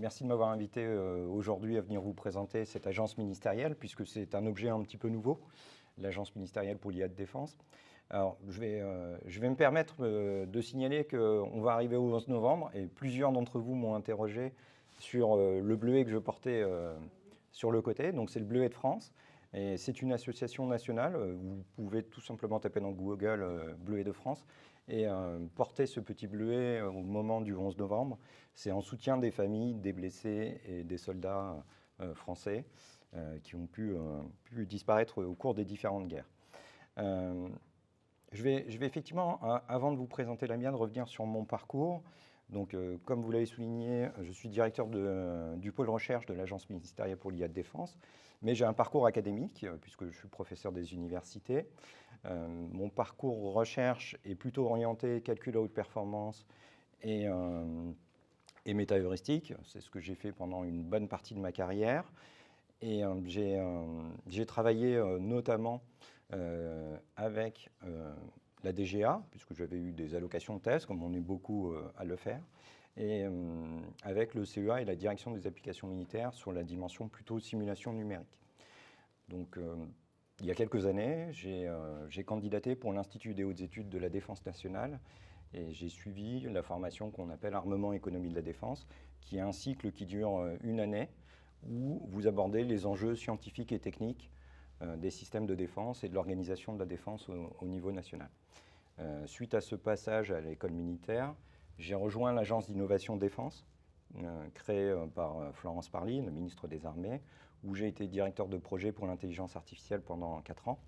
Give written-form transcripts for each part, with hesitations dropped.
Merci de m'avoir invité aujourd'hui à venir vous présenter cette agence ministérielle, puisque c'est un objet un petit peu nouveau, l'agence ministérielle pour l'IA de défense. Alors, je vais me permettre de signaler qu'on va arriver au 11 novembre, et plusieurs d'entre vous m'ont interrogé sur le bleuet que je portais sur le côté. Donc, c'est le Bleuet de France, et c'est une association nationale. Vous pouvez tout simplement taper dans Google Bleuet de France, et porter ce petit bleuet au moment du 11 novembre. C'est en soutien des familles, des blessés et des soldats français qui ont pu disparaître au cours des différentes guerres. Je vais effectivement, avant de vous présenter la mienne, revenir sur mon parcours. Donc, comme vous l'avez souligné, je suis directeur du pôle recherche de l'Agence ministérielle pour l'IA de défense, mais j'ai un parcours académique, puisque je suis professeur des universités. Mon parcours recherche est plutôt orienté calcul à haute performance et métaheuristique. C'est ce que j'ai fait pendant une bonne partie de ma carrière. Et j'ai travaillé notamment avec la DGA, puisque j'avais eu des allocations de thèse, comme on est beaucoup à le faire, et avec le CEA et la direction des applications militaires sur la dimension plutôt simulation numérique. Donc, il y a quelques années, j'ai candidaté pour l'Institut des hautes études de la défense nationale et j'ai suivi la formation qu'on appelle Armement Économie de la défense, qui est un cycle qui dure une année où vous abordez les enjeux scientifiques et techniques des systèmes de défense et de l'organisation de la défense au niveau national. Suite à ce passage à l'école militaire, j'ai rejoint l'Agence d'innovation défense, créée par Florence Parly, le ministre des Armées, où j'ai été directeur de projet pour l'intelligence artificielle pendant 4 ans.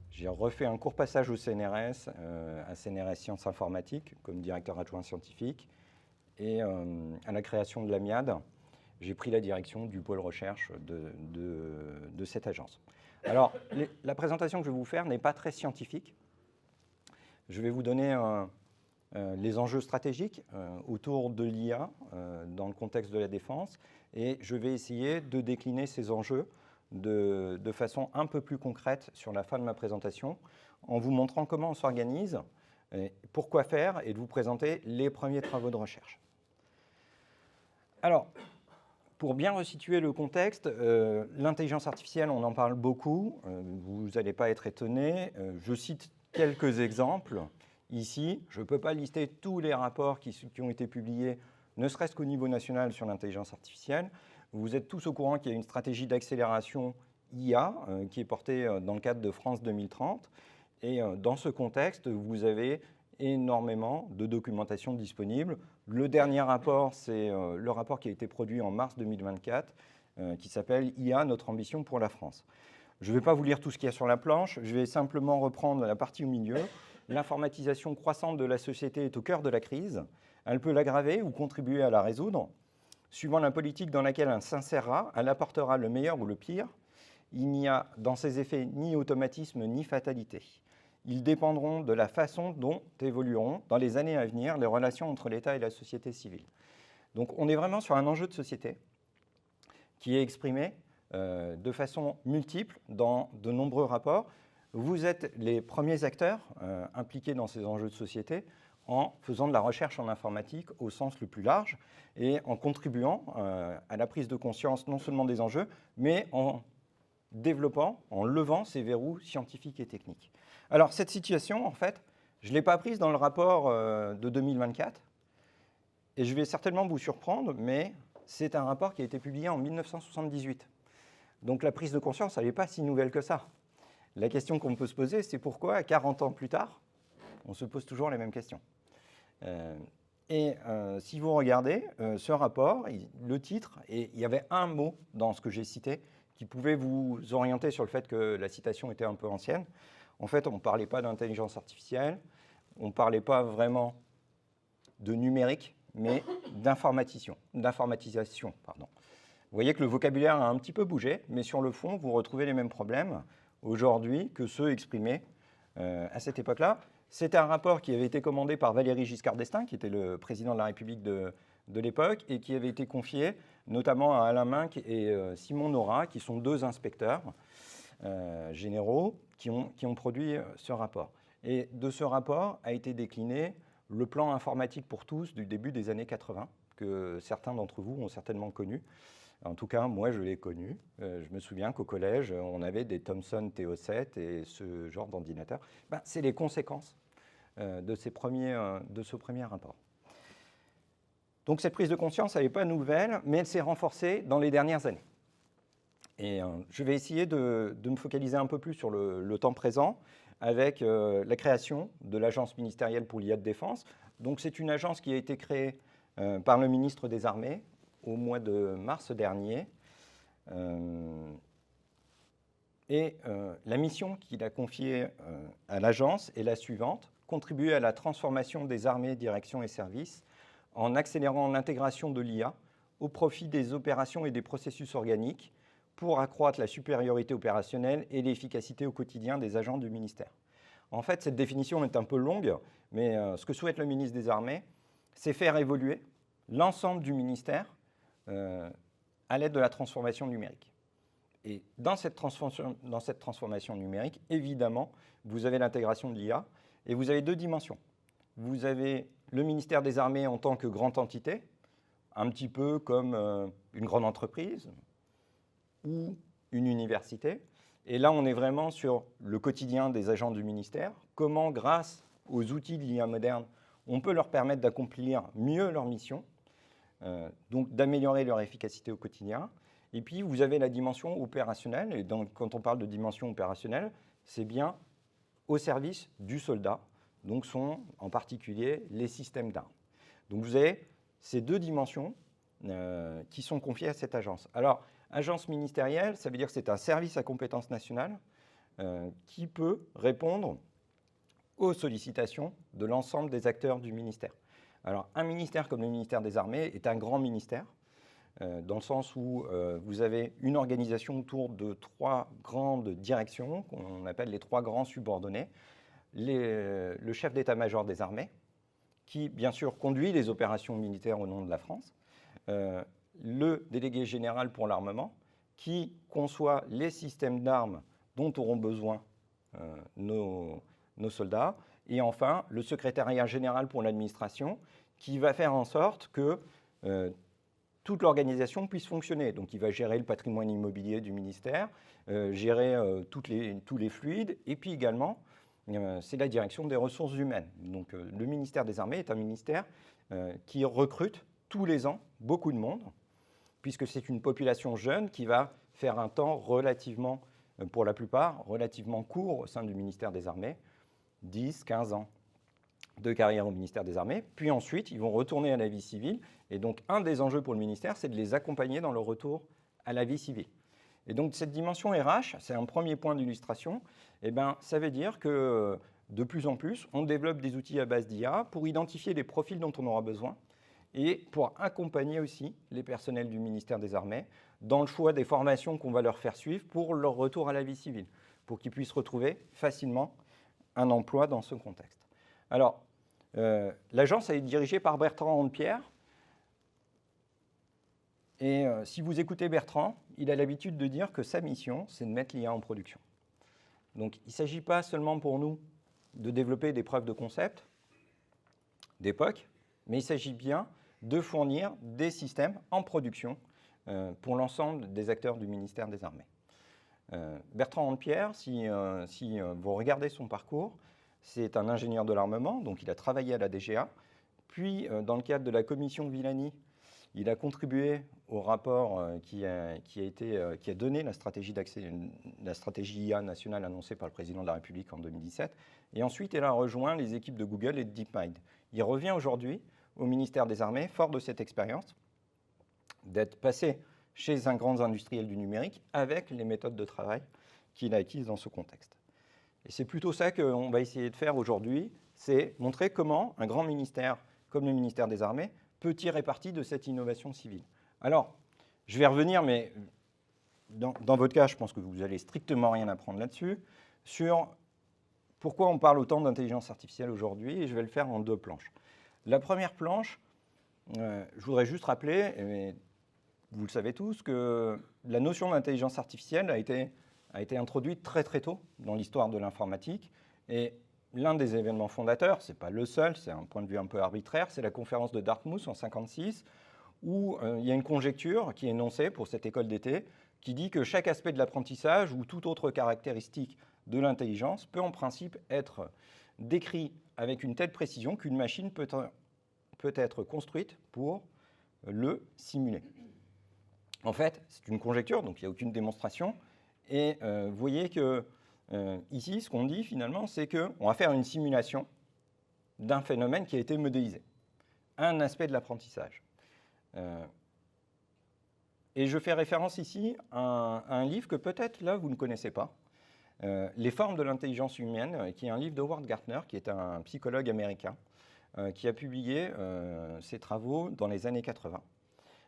J'ai refait un court passage au CNRS, à CNRS Sciences Informatiques, comme directeur adjoint scientifique, et à la création de l'AMIAD, j'ai pris la direction du pôle recherche de cette agence. Alors, la présentation que je vais vous faire n'est pas très scientifique. Je vais vous donner les enjeux stratégiques autour de l'IA dans le contexte de la défense, et je vais essayer de décliner ces enjeux de façon un peu plus concrète sur la fin de ma présentation, en vous montrant comment on s'organise, pourquoi faire, et de vous présenter les premiers travaux de recherche. Alors, pour bien resituer le contexte, l'intelligence artificielle, on en parle beaucoup, vous n'allez pas être étonnés. Je cite quelques exemples. Ici, je ne peux pas lister tous les rapports qui ont été publiés, ne serait-ce qu'au niveau national sur l'intelligence artificielle. Vous êtes tous au courant qu'il y a une stratégie d'accélération IA qui est portée dans le cadre de France 2030. Et dans ce contexte, vous avez énormément de documentation disponible. Le dernier rapport, c'est le rapport qui a été produit en mars 2024, qui s'appelle « IA, notre ambition pour la France ». Je ne vais pas vous lire tout ce qu'il y a sur la planche, je vais simplement reprendre la partie au milieu. L'informatisation croissante de la société est au cœur de la crise. Elle peut l'aggraver ou contribuer à la résoudre. Suivant la politique dans laquelle elle s'insérera, elle apportera le meilleur ou le pire. Il n'y a dans ses effets ni automatisme ni fatalité. Ils dépendront de la façon dont évolueront dans les années à venir les relations entre l'État et la société civile. Donc on est vraiment sur un enjeu de société qui est exprimé de façon multiple dans de nombreux rapports. Vous êtes les premiers acteurs impliqués dans ces enjeux de société en faisant de la recherche en informatique au sens le plus large et en contribuant à la prise de conscience non seulement des enjeux, mais en développant, en levant ces verrous scientifiques et techniques. Alors cette situation, en fait, je ne l'ai pas prise dans le rapport de 2024 et je vais certainement vous surprendre, mais c'est un rapport qui a été publié en 1978. Donc la prise de conscience, elle n'est pas si nouvelle que ça. La question qu'on peut se poser, c'est pourquoi, 40 ans plus tard, on se pose toujours les mêmes questions. Si vous regardez ce rapport, le titre, et il y avait un mot dans ce que j'ai cité qui pouvait vous orienter sur le fait que la citation était un peu ancienne. En fait, on ne parlait pas d'intelligence artificielle, on ne parlait pas vraiment de numérique, mais d'informatisation. Vous voyez que le vocabulaire a un petit peu bougé, mais sur le fond, vous retrouvez les mêmes problèmes aujourd'hui que ceux exprimés à cette époque-là. C'était un rapport qui avait été commandé par Valéry Giscard d'Estaing, qui était le président de la République de l'époque, et qui avait été confié notamment à Alain Minc et Simon Nora, qui sont 2 inspecteurs généraux qui ont produit ce rapport. Et de ce rapport a été décliné le plan informatique pour tous du début des années 80, que certains d'entre vous ont certainement connu. En tout cas, moi, je l'ai connu. Je me souviens qu'au collège, on avait des Thomson TO7 et ce genre d'ordinateur. C'est les conséquences de ce premier rapport. Donc cette prise de conscience, elle n'est pas nouvelle, mais elle s'est renforcée dans les dernières années. Et je vais essayer de me focaliser un peu plus sur le temps présent avec la création de l'Agence ministérielle pour l'IA de défense. Donc c'est une agence qui a été créée par le ministre des Armées au mois de mars dernier. La mission qu'il a confiée à l'agence est la suivante: contribuer à la transformation des armées, directions et services en accélérant l'intégration de l'IA au profit des opérations et des processus organiques pour accroître la supériorité opérationnelle et l'efficacité au quotidien des agents du ministère. En fait, cette définition est un peu longue, mais ce que souhaite le ministre des Armées, c'est faire évoluer l'ensemble du ministère à l'aide de la transformation numérique. Et dans cette transformation numérique, évidemment, vous avez l'intégration de l'IA et vous avez deux dimensions. Vous avez le ministère des Armées en tant que grande entité, un petit peu comme une grande entreprise ou une université. Et là, on est vraiment sur le quotidien des agents du ministère. Comment, grâce aux outils de l'IA moderne, on peut leur permettre d'accomplir mieux leur mission, donc d'améliorer leur efficacité au quotidien. Et puis, vous avez la dimension opérationnelle. Et donc, quand on parle de dimension opérationnelle, c'est bien au service du soldat. Donc, sont en particulier les systèmes d'armes. Donc, vous avez ces deux dimensions qui sont confiées à cette agence. Alors, agence ministérielle, ça veut dire que c'est un service à compétence nationale qui peut répondre aux sollicitations de l'ensemble des acteurs du ministère. Alors, un ministère comme le ministère des Armées est un grand ministère, dans le sens où vous avez une organisation autour de 3 grandes directions, qu'on appelle les 3 grands subordonnés. Le chef d'état-major des armées, qui, bien sûr, conduit les opérations militaires au nom de la France. Le délégué général pour l'armement, qui conçoit les systèmes d'armes dont auront besoin nos soldats. Et enfin, le secrétariat général pour l'administration, qui va faire en sorte que toute l'organisation puisse fonctionner. Donc, il va gérer le patrimoine immobilier du ministère, gérer tous les fluides, et puis également, c'est la direction des ressources humaines. Donc, le ministère des Armées est un ministère qui recrute tous les ans beaucoup de monde, puisque c'est une population jeune qui va faire un temps relativement, pour la plupart, relativement court au sein du ministère des Armées, 10, 15 ans de carrière au ministère des Armées. Puis ensuite, ils vont retourner à la vie civile. Et donc, un des enjeux pour le ministère, c'est de les accompagner dans leur retour à la vie civile. Et donc, cette dimension RH, c'est un premier point d'illustration. Eh bien, ça veut dire que de plus en plus, on développe des outils à base d'IA pour identifier les profils dont on aura besoin et pour accompagner aussi les personnels du ministère des Armées dans le choix des formations qu'on va leur faire suivre pour leur retour à la vie civile, pour qu'ils puissent retrouver facilement un emploi dans ce contexte. Alors, l'agence est dirigée par Bertrand Handepierre. Et si vous écoutez Bertrand, il a l'habitude de dire que sa mission, c'est de mettre l'IA en production. Donc, il ne s'agit pas seulement pour nous de développer des preuves de concept d'époque, mais il s'agit bien de fournir des systèmes en production pour l'ensemble des acteurs du ministère des Armées. Bertrand Handepierre, si vous regardez son parcours, c'est un ingénieur de l'armement, donc il a travaillé à la DGA, puis dans le cadre de la commission Villani, il a contribué au rapport qui a donné la stratégie IA nationale annoncée par le président de la République en 2017. Et ensuite, il a rejoint les équipes de Google et de DeepMind. Il revient aujourd'hui au ministère des Armées, fort de cette expérience, d'être passé chez un grand industriel du numérique avec les méthodes de travail qu'il a acquises dans ce contexte. Et c'est plutôt ça qu'on va essayer de faire aujourd'hui, c'est montrer comment un grand ministère comme le ministère des Armées peut tirer parti de cette innovation civile. Alors, je vais revenir, mais dans votre cas, je pense que vous n'allez strictement rien apprendre là-dessus, sur pourquoi on parle autant d'intelligence artificielle aujourd'hui, et je vais le faire en 2 planches. La première planche, je voudrais juste rappeler, et vous le savez tous, que la notion d'intelligence artificielle a été introduite très très tôt dans l'histoire de l'informatique, et l'un des événements fondateurs, ce n'est pas le seul, c'est un point de vue un peu arbitraire, c'est la conférence de Dartmouth en 1956, où il y a une conjecture qui est énoncée pour cette école d'été, qui dit que chaque aspect de l'apprentissage ou toute autre caractéristique de l'intelligence peut en principe être décrit avec une telle précision qu'une machine peut être construite pour le simuler. En fait, c'est une conjecture, donc il n'y a aucune démonstration. Et vous voyez que ici, ce qu'on dit finalement, c'est qu'on va faire une simulation d'un phénomène qui a été modélisé, un aspect de l'apprentissage. Et je fais référence ici à un livre que peut-être là vous ne connaissez pas, Les formes de l'intelligence humaine, qui est un livre d'Howard Gardner, qui est un psychologue américain, qui a publié ses travaux dans les années 80.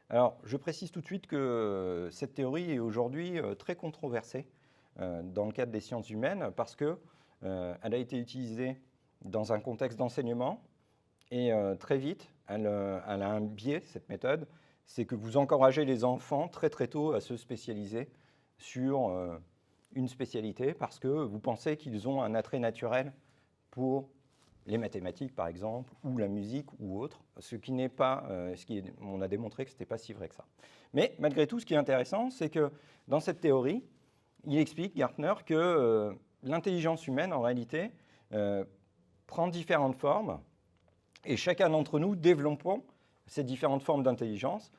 Alors, je précise tout de suite que cette théorie est aujourd'hui très controversée dans le cadre des sciences humaines parce qu'elle a été utilisée dans un contexte d'enseignement et très vite, elle a un biais, cette méthode, c'est que vous encouragez les enfants très très tôt à se spécialiser sur une spécialité parce que vous pensez qu'ils ont un attrait naturel pour les mathématiques, par exemple, ou la musique, ou autre, ce qui n'est pas, on a démontré que ce n'était pas si vrai que ça. Mais malgré tout, ce qui est intéressant, c'est que dans cette théorie, il explique, Gardner, que l'intelligence humaine, en réalité, prend différentes formes, et chacun d'entre nous développons ces différentes formes d'intelligence.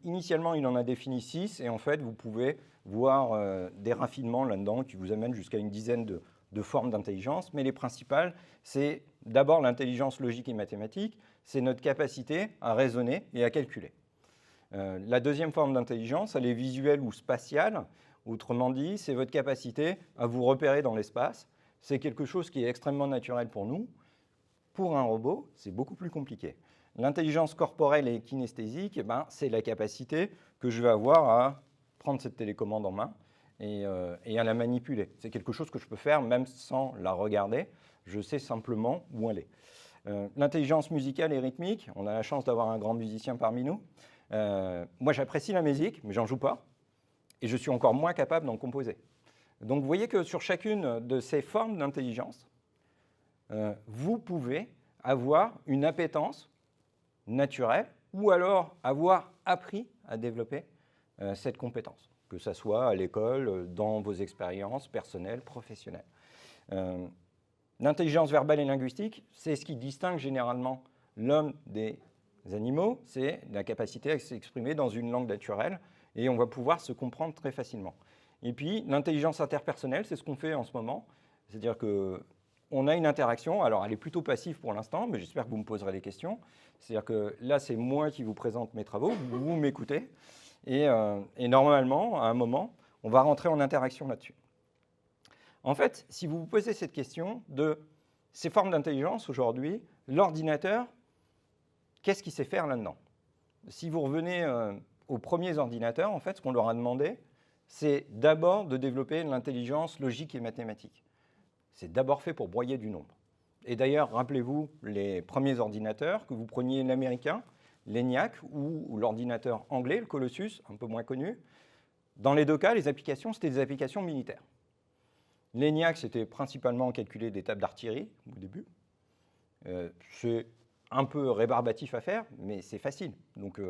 Initialement, il en a défini 6, et en fait, vous pouvez voir des raffinements là-dedans qui vous amènent jusqu'à une dizaine de formes d'intelligence, mais les principales, c'est d'abord l'intelligence logique et mathématique, c'est notre capacité à raisonner et à calculer. La deuxième forme d'intelligence, elle est visuelle ou spatiale, autrement dit, c'est votre capacité à vous repérer dans l'espace. C'est quelque chose qui est extrêmement naturel pour nous. Pour un robot, c'est beaucoup plus compliqué. L'intelligence corporelle et kinesthésique, c'est la capacité que je vais avoir à prendre cette télécommande en main et à la manipuler. C'est quelque chose que je peux faire même sans la regarder. Je sais simplement où elle est. L'intelligence musicale et rythmique, on a la chance d'avoir un grand musicien parmi nous. Moi, j'apprécie la musique, mais j'en joue pas. Et je suis encore moins capable d'en composer. Donc, vous voyez que sur chacune de ces formes d'intelligence, vous pouvez avoir une appétence naturelle ou alors avoir appris à développer cette compétence, que ce soit à l'école, dans vos expériences personnelles, professionnelles. L'intelligence verbale et linguistique, c'est ce qui distingue généralement l'homme des animaux, c'est la capacité à s'exprimer dans une langue naturelle et on va pouvoir se comprendre très facilement. Et puis, l'intelligence interpersonnelle, c'est ce qu'on fait en ce moment, c'est-à-dire qu'on a une interaction, alors elle est plutôt passive pour l'instant, mais j'espère que vous me poserez des questions. C'est-à-dire que là, c'est moi qui vous présente mes travaux, vous m'écoutez, et normalement, à un moment, on va rentrer en interaction là-dessus. En fait, si vous vous posez cette question de ces formes d'intelligence aujourd'hui, l'ordinateur, qu'est-ce qu'il sait faire là-dedans? Si vous revenez aux premiers ordinateurs, en fait, ce qu'on leur a demandé, c'est d'abord de développer l'intelligence logique et mathématique. C'est d'abord fait pour broyer du nombre. Et d'ailleurs, rappelez-vous les premiers ordinateurs, que vous preniez l'américain, l'ENIAC, ou l'ordinateur anglais, le Colossus, un peu moins connu. Dans les deux cas, les applications, c'était des applications militaires. L'ENIAC, c'était principalement calculer des tables d'artillerie au début. C'est un peu rébarbatif à faire, mais c'est facile. Donc,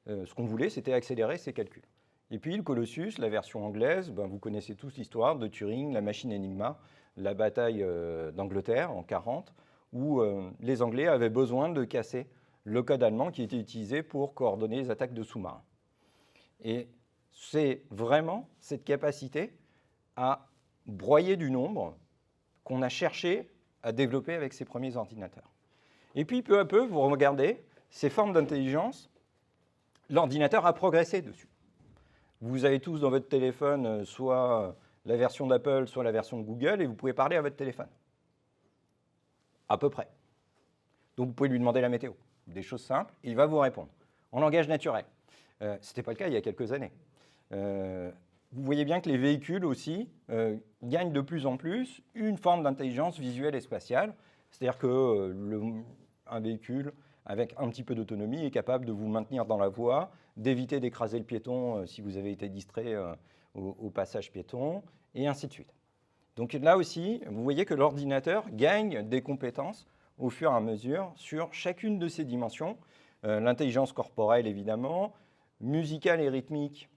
ce qu'on voulait, c'était accélérer ces calculs. Et puis, le Colossus, la version anglaise, vous connaissez tous l'histoire de Turing, la machine Enigma, la bataille d'Angleterre en 1940, où les Anglais avaient besoin de casser le code allemand qui était utilisé pour coordonner les attaques de sous-marins. Et c'est vraiment cette capacité à broyer du nombre qu'on a cherché à développer avec ces premiers ordinateurs. Et puis, peu à peu, vous regardez ces formes d'intelligence, l'ordinateur a progressé dessus. Vous avez tous dans votre téléphone soit la version d'Apple, soit la version de Google, et vous pouvez parler à votre téléphone. À peu près. Donc, vous pouvez lui demander la météo. Des choses simples, il va vous répondre. En langage naturel. Ce n'était pas le cas il y a quelques années. Vous voyez bien que les véhicules aussi gagnent de plus en plus une forme d'intelligence visuelle et spatiale. C'est-à-dire qu'un véhicule avec un petit peu d'autonomie est capable de vous maintenir dans la voie, d'éviter d'écraser le piéton si vous avez été distrait au passage piéton, et ainsi de suite. Donc là aussi, vous voyez que l'ordinateur gagne des compétences au fur et à mesure sur chacune de ces dimensions. l'intelligence corporelle, évidemment, musicale et rythmique,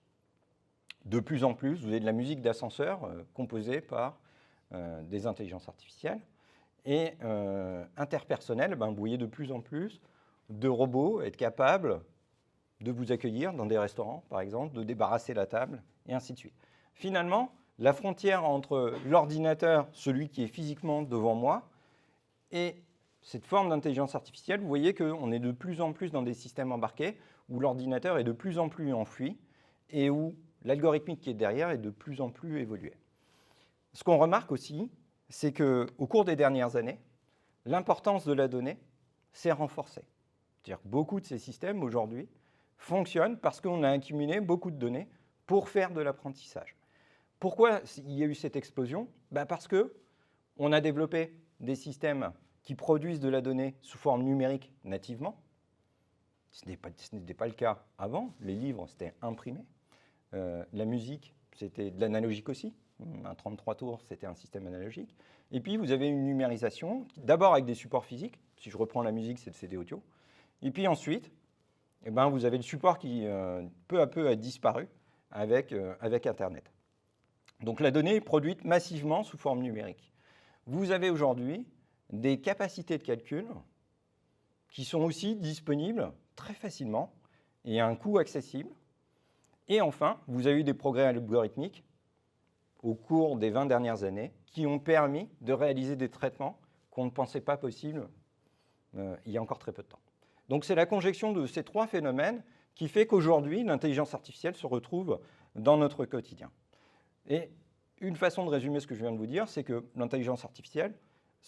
de plus en plus. Vous avez de la musique d'ascenseur composée par des intelligences artificielles. Et interpersonnel, vous voyez de plus en plus de robots être capables de vous accueillir dans des restaurants, par exemple, de débarrasser la table, et ainsi de suite. Finalement, la frontière entre l'ordinateur, celui qui est physiquement devant moi, et cette forme d'intelligence artificielle, vous voyez qu'on est de plus en plus dans des systèmes embarqués où l'ordinateur est de plus en plus enfui et où l'algorithmique qui est derrière est de plus en plus évolué. Ce qu'on remarque aussi, c'est qu'au cours des dernières années, l'importance de la donnée s'est renforcée. C'est-à-dire que beaucoup de ces systèmes aujourd'hui fonctionnent parce qu'on a accumulé beaucoup de données pour faire de l'apprentissage. Pourquoi il y a eu cette explosion? Parce qu'on a développé des systèmes qui produisent de la donnée sous forme numérique nativement. Ce n'était pas le cas avant. Les livres, c'était imprimé. La musique, c'était de l'analogique aussi. Un 33 tours, c'était un système analogique. Et puis, vous avez une numérisation, d'abord avec des supports physiques. Si je reprends la musique, c'est le CD audio. Et puis ensuite, vous avez le support qui, peu à peu, a disparu avec Internet. Donc, la donnée est produite massivement sous forme numérique. Vous avez aujourd'hui des capacités de calcul qui sont aussi disponibles très facilement et à un coût accessible. Et enfin, vous avez eu des progrès algorithmiques au cours des 20 dernières années qui ont permis de réaliser des traitements qu'on ne pensait pas possibles il y a encore très peu de temps. Donc c'est la conjonction de ces trois phénomènes qui fait qu'aujourd'hui, l'intelligence artificielle se retrouve dans notre quotidien. Et une façon de résumer ce que je viens de vous dire, c'est que l'intelligence artificielle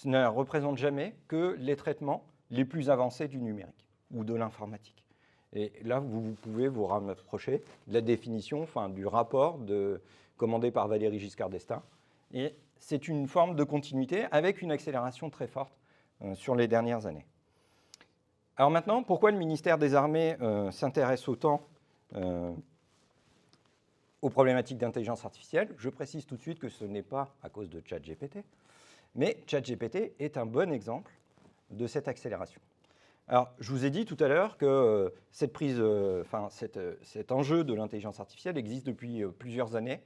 ne représente jamais que les traitements les plus avancés du numérique ou de l'informatique. Et là, vous pouvez vous rapprocher de la définition, du rapport commandé par Valéry Giscard d'Estaing. Et c'est une forme de continuité avec une accélération très forte sur les dernières années. Alors maintenant, pourquoi le ministère des Armées s'intéresse autant aux problématiques d'intelligence artificielle? Je précise tout de suite que ce n'est pas à cause de ChatGPT, mais ChatGPT est un bon exemple de cette accélération. Alors, je vous ai dit tout à l'heure que cet enjeu de l'intelligence artificielle existe depuis plusieurs années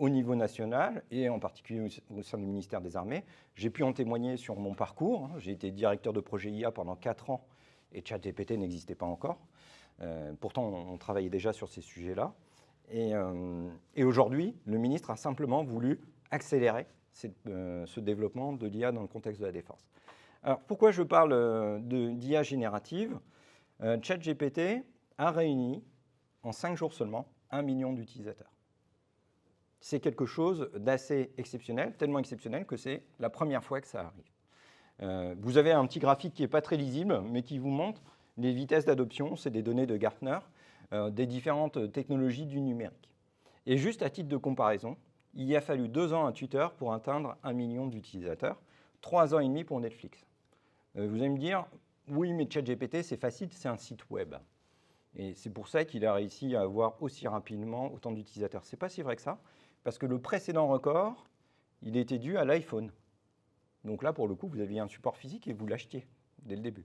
au niveau national et en particulier au sein du ministère des Armées. J'ai pu en témoigner sur mon parcours. J'ai été directeur de projet IA pendant 4 ans et ChatGPT n'existait pas encore. Pourtant, on travaillait déjà sur ces sujets-là. Et aujourd'hui, le ministre a simplement voulu accélérer ce développement de l'IA dans le contexte de la défense. Alors, pourquoi je parle d'IA générative? ChatGPT a réuni, en 5 jours seulement, 1 million d'utilisateurs. C'est quelque chose d'assez exceptionnel, tellement exceptionnel que c'est la première fois que ça arrive. Vous avez un petit graphique qui n'est pas très lisible, mais qui vous montre les vitesses d'adoption, c'est des données de Gartner, des différentes technologies du numérique. Et juste à titre de comparaison, il a fallu 2 ans à Twitter pour atteindre 1 million d'utilisateurs, 3 ans et demi pour Netflix. Vous allez me dire, oui, mais ChatGPT, c'est facile, c'est un site web. Et c'est pour ça qu'il a réussi à avoir aussi rapidement autant d'utilisateurs. Ce n'est pas si vrai que ça, parce que le précédent record, il était dû à l'iPhone. Donc là, pour le coup, vous aviez un support physique et vous l'achetiez dès le début.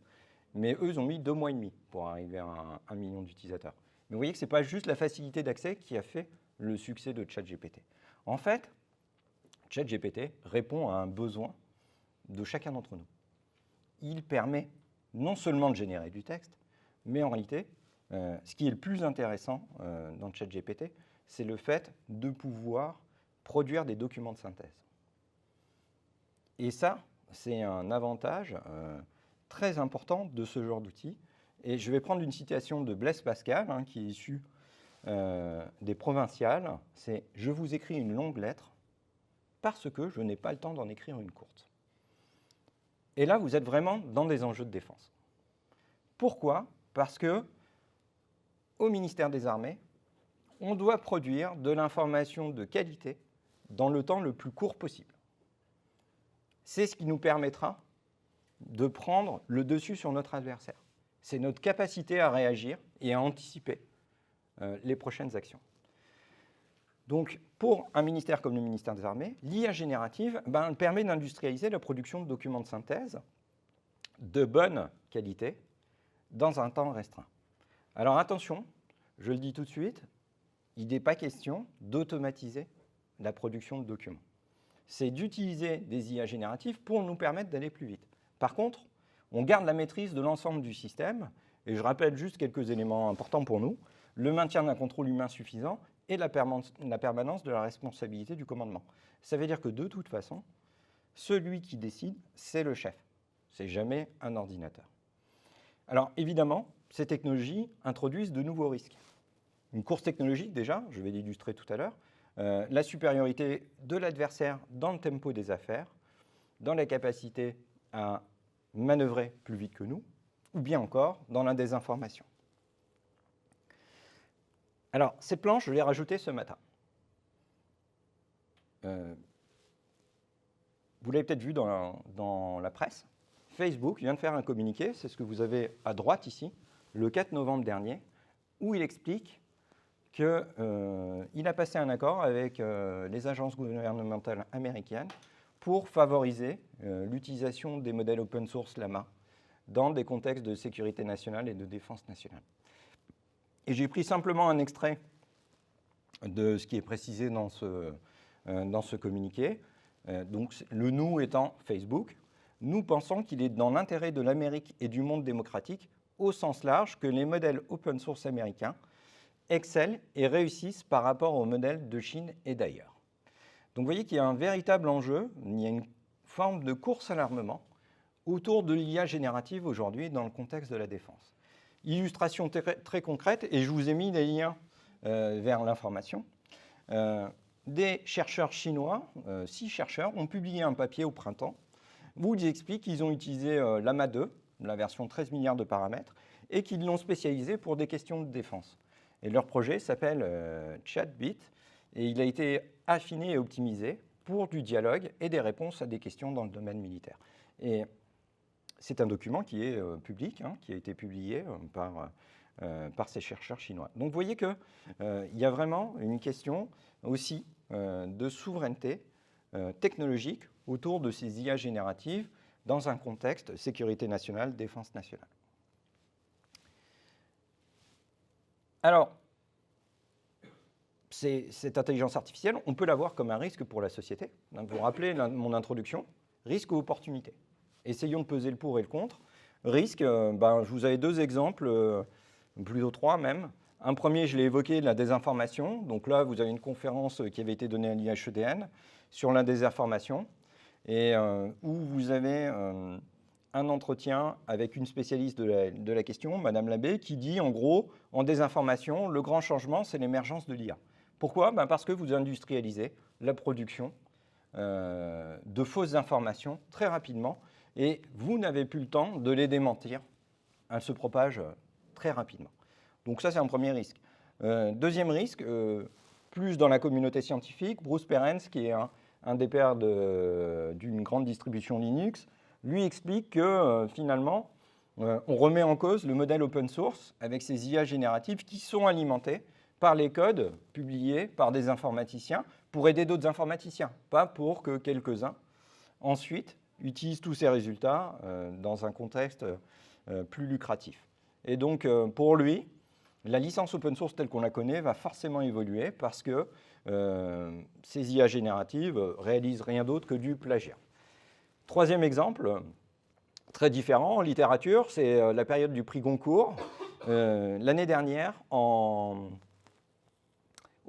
Mais eux, ils ont mis 2 mois et demi pour arriver à 1 million d'utilisateurs. Mais vous voyez que ce n'est pas juste la facilité d'accès qui a fait le succès de ChatGPT. En fait, ChatGPT répond à un besoin de chacun d'entre nous. Il permet non seulement de générer du texte, mais en réalité, ce qui est le plus intéressant dans ChatGPT, c'est le fait de pouvoir produire des documents de synthèse. Et ça, c'est un avantage très important de ce genre d'outil. Et je vais prendre une citation de Blaise Pascal, qui est issue des Provinciales. C'est « Je vous écris une longue lettre parce que je n'ai pas le temps d'en écrire une courte ». Et là, vous êtes vraiment dans des enjeux de défense. Pourquoi? Parce que au ministère des Armées, on doit produire de l'information de qualité dans le temps le plus court possible. C'est ce qui nous permettra de prendre le dessus sur notre adversaire. C'est notre capacité à réagir et à anticiper les prochaines actions. Donc, pour un ministère comme le ministère des Armées, l'IA générative permet d'industrialiser la production de documents de synthèse de bonne qualité dans un temps restreint. Alors attention, je le dis tout de suite, il n'est pas question d'automatiser la production de documents. C'est d'utiliser des IA génératives pour nous permettre d'aller plus vite. Par contre, on garde la maîtrise de l'ensemble du système, et je rappelle juste quelques éléments importants pour nous, le maintien d'un contrôle humain suffisant et la permanence de la responsabilité du commandement. Ça veut dire que de toute façon, celui qui décide, c'est le chef. C'est jamais un ordinateur. Alors évidemment, ces technologies introduisent de nouveaux risques. Une course technologique déjà, je vais l'illustrer tout à l'heure, la supériorité de l'adversaire dans le tempo des affaires, dans la capacité à manœuvrer plus vite que nous, ou bien encore dans la désinformation. Alors, cette planche, je l'ai rajoutée ce matin. Vous l'avez peut-être vu dans la presse. Facebook vient de faire un communiqué, c'est ce que vous avez à droite ici, le 4 novembre dernier, où il explique qu'il a passé un accord avec les agences gouvernementales américaines pour favoriser l'utilisation des modèles open source Llama dans des contextes de sécurité nationale et de défense nationale. Et j'ai pris simplement un extrait de ce qui est précisé dans ce communiqué. Donc, le nous étant Facebook, nous pensons qu'il est dans l'intérêt de l'Amérique et du monde démocratique, au sens large, que les modèles open source américains excellent et réussissent par rapport aux modèles de Chine et d'ailleurs. Donc vous voyez qu'il y a un véritable enjeu, il y a une forme de course à l'armement autour de l'IA générative aujourd'hui dans le contexte de la défense. Illustration très concrète, et je vous ai mis des liens vers l'information. Des chercheurs chinois, 6 chercheurs, ont publié un papier au printemps où ils expliquent qu'ils ont utilisé Llama 2, la version 13 milliards de paramètres, et qu'ils l'ont spécialisé pour des questions de défense. Et leur projet s'appelle ChatBit, et il a été affiné et optimisé pour du dialogue et des réponses à des questions dans le domaine militaire. Et c'est un document qui est public, qui a été publié par ces chercheurs chinois. Donc vous voyez qu'il y a vraiment une question aussi de souveraineté technologique autour de ces IA génératives dans un contexte sécurité nationale, défense nationale. Alors, cette intelligence artificielle, on peut la voir comme un risque pour la société. Vous vous rappelez mon introduction, risque ou opportunité. Essayons de peser le pour et le contre. Risque, je vous avais 2 exemples, plutôt 3 même. Un premier, je l'ai évoqué, la désinformation. Donc là, vous avez une conférence qui avait été donnée à l'IHEDN sur la désinformation, et où vous avez un entretien avec une spécialiste de la question, Madame Labbé, qui dit en gros, en désinformation, le grand changement, c'est l'émergence de l'IA. Pourquoi ? Parce que vous industrialisez la production de fausses informations très rapidement, et vous n'avez plus le temps de les démentir. Elles se propagent très rapidement. Donc ça, c'est un premier risque. Deuxième risque, plus dans la communauté scientifique, Bruce Perens, qui est un des pairs d'une grande distribution Linux, lui explique que finalement, on remet en cause le modèle open source avec ces IA génératives qui sont alimentées par les codes publiés par des informaticiens pour aider d'autres informaticiens, pas pour que quelques-uns ensuite utilisent tous ces résultats dans un contexte plus lucratif. Et donc, pour lui, la licence open source telle qu'on la connaît va forcément évoluer parce que ces IA génératives réalisent rien d'autre que du plagiat. Troisième exemple, très différent en littérature, c'est la période du prix Goncourt. L'année dernière, au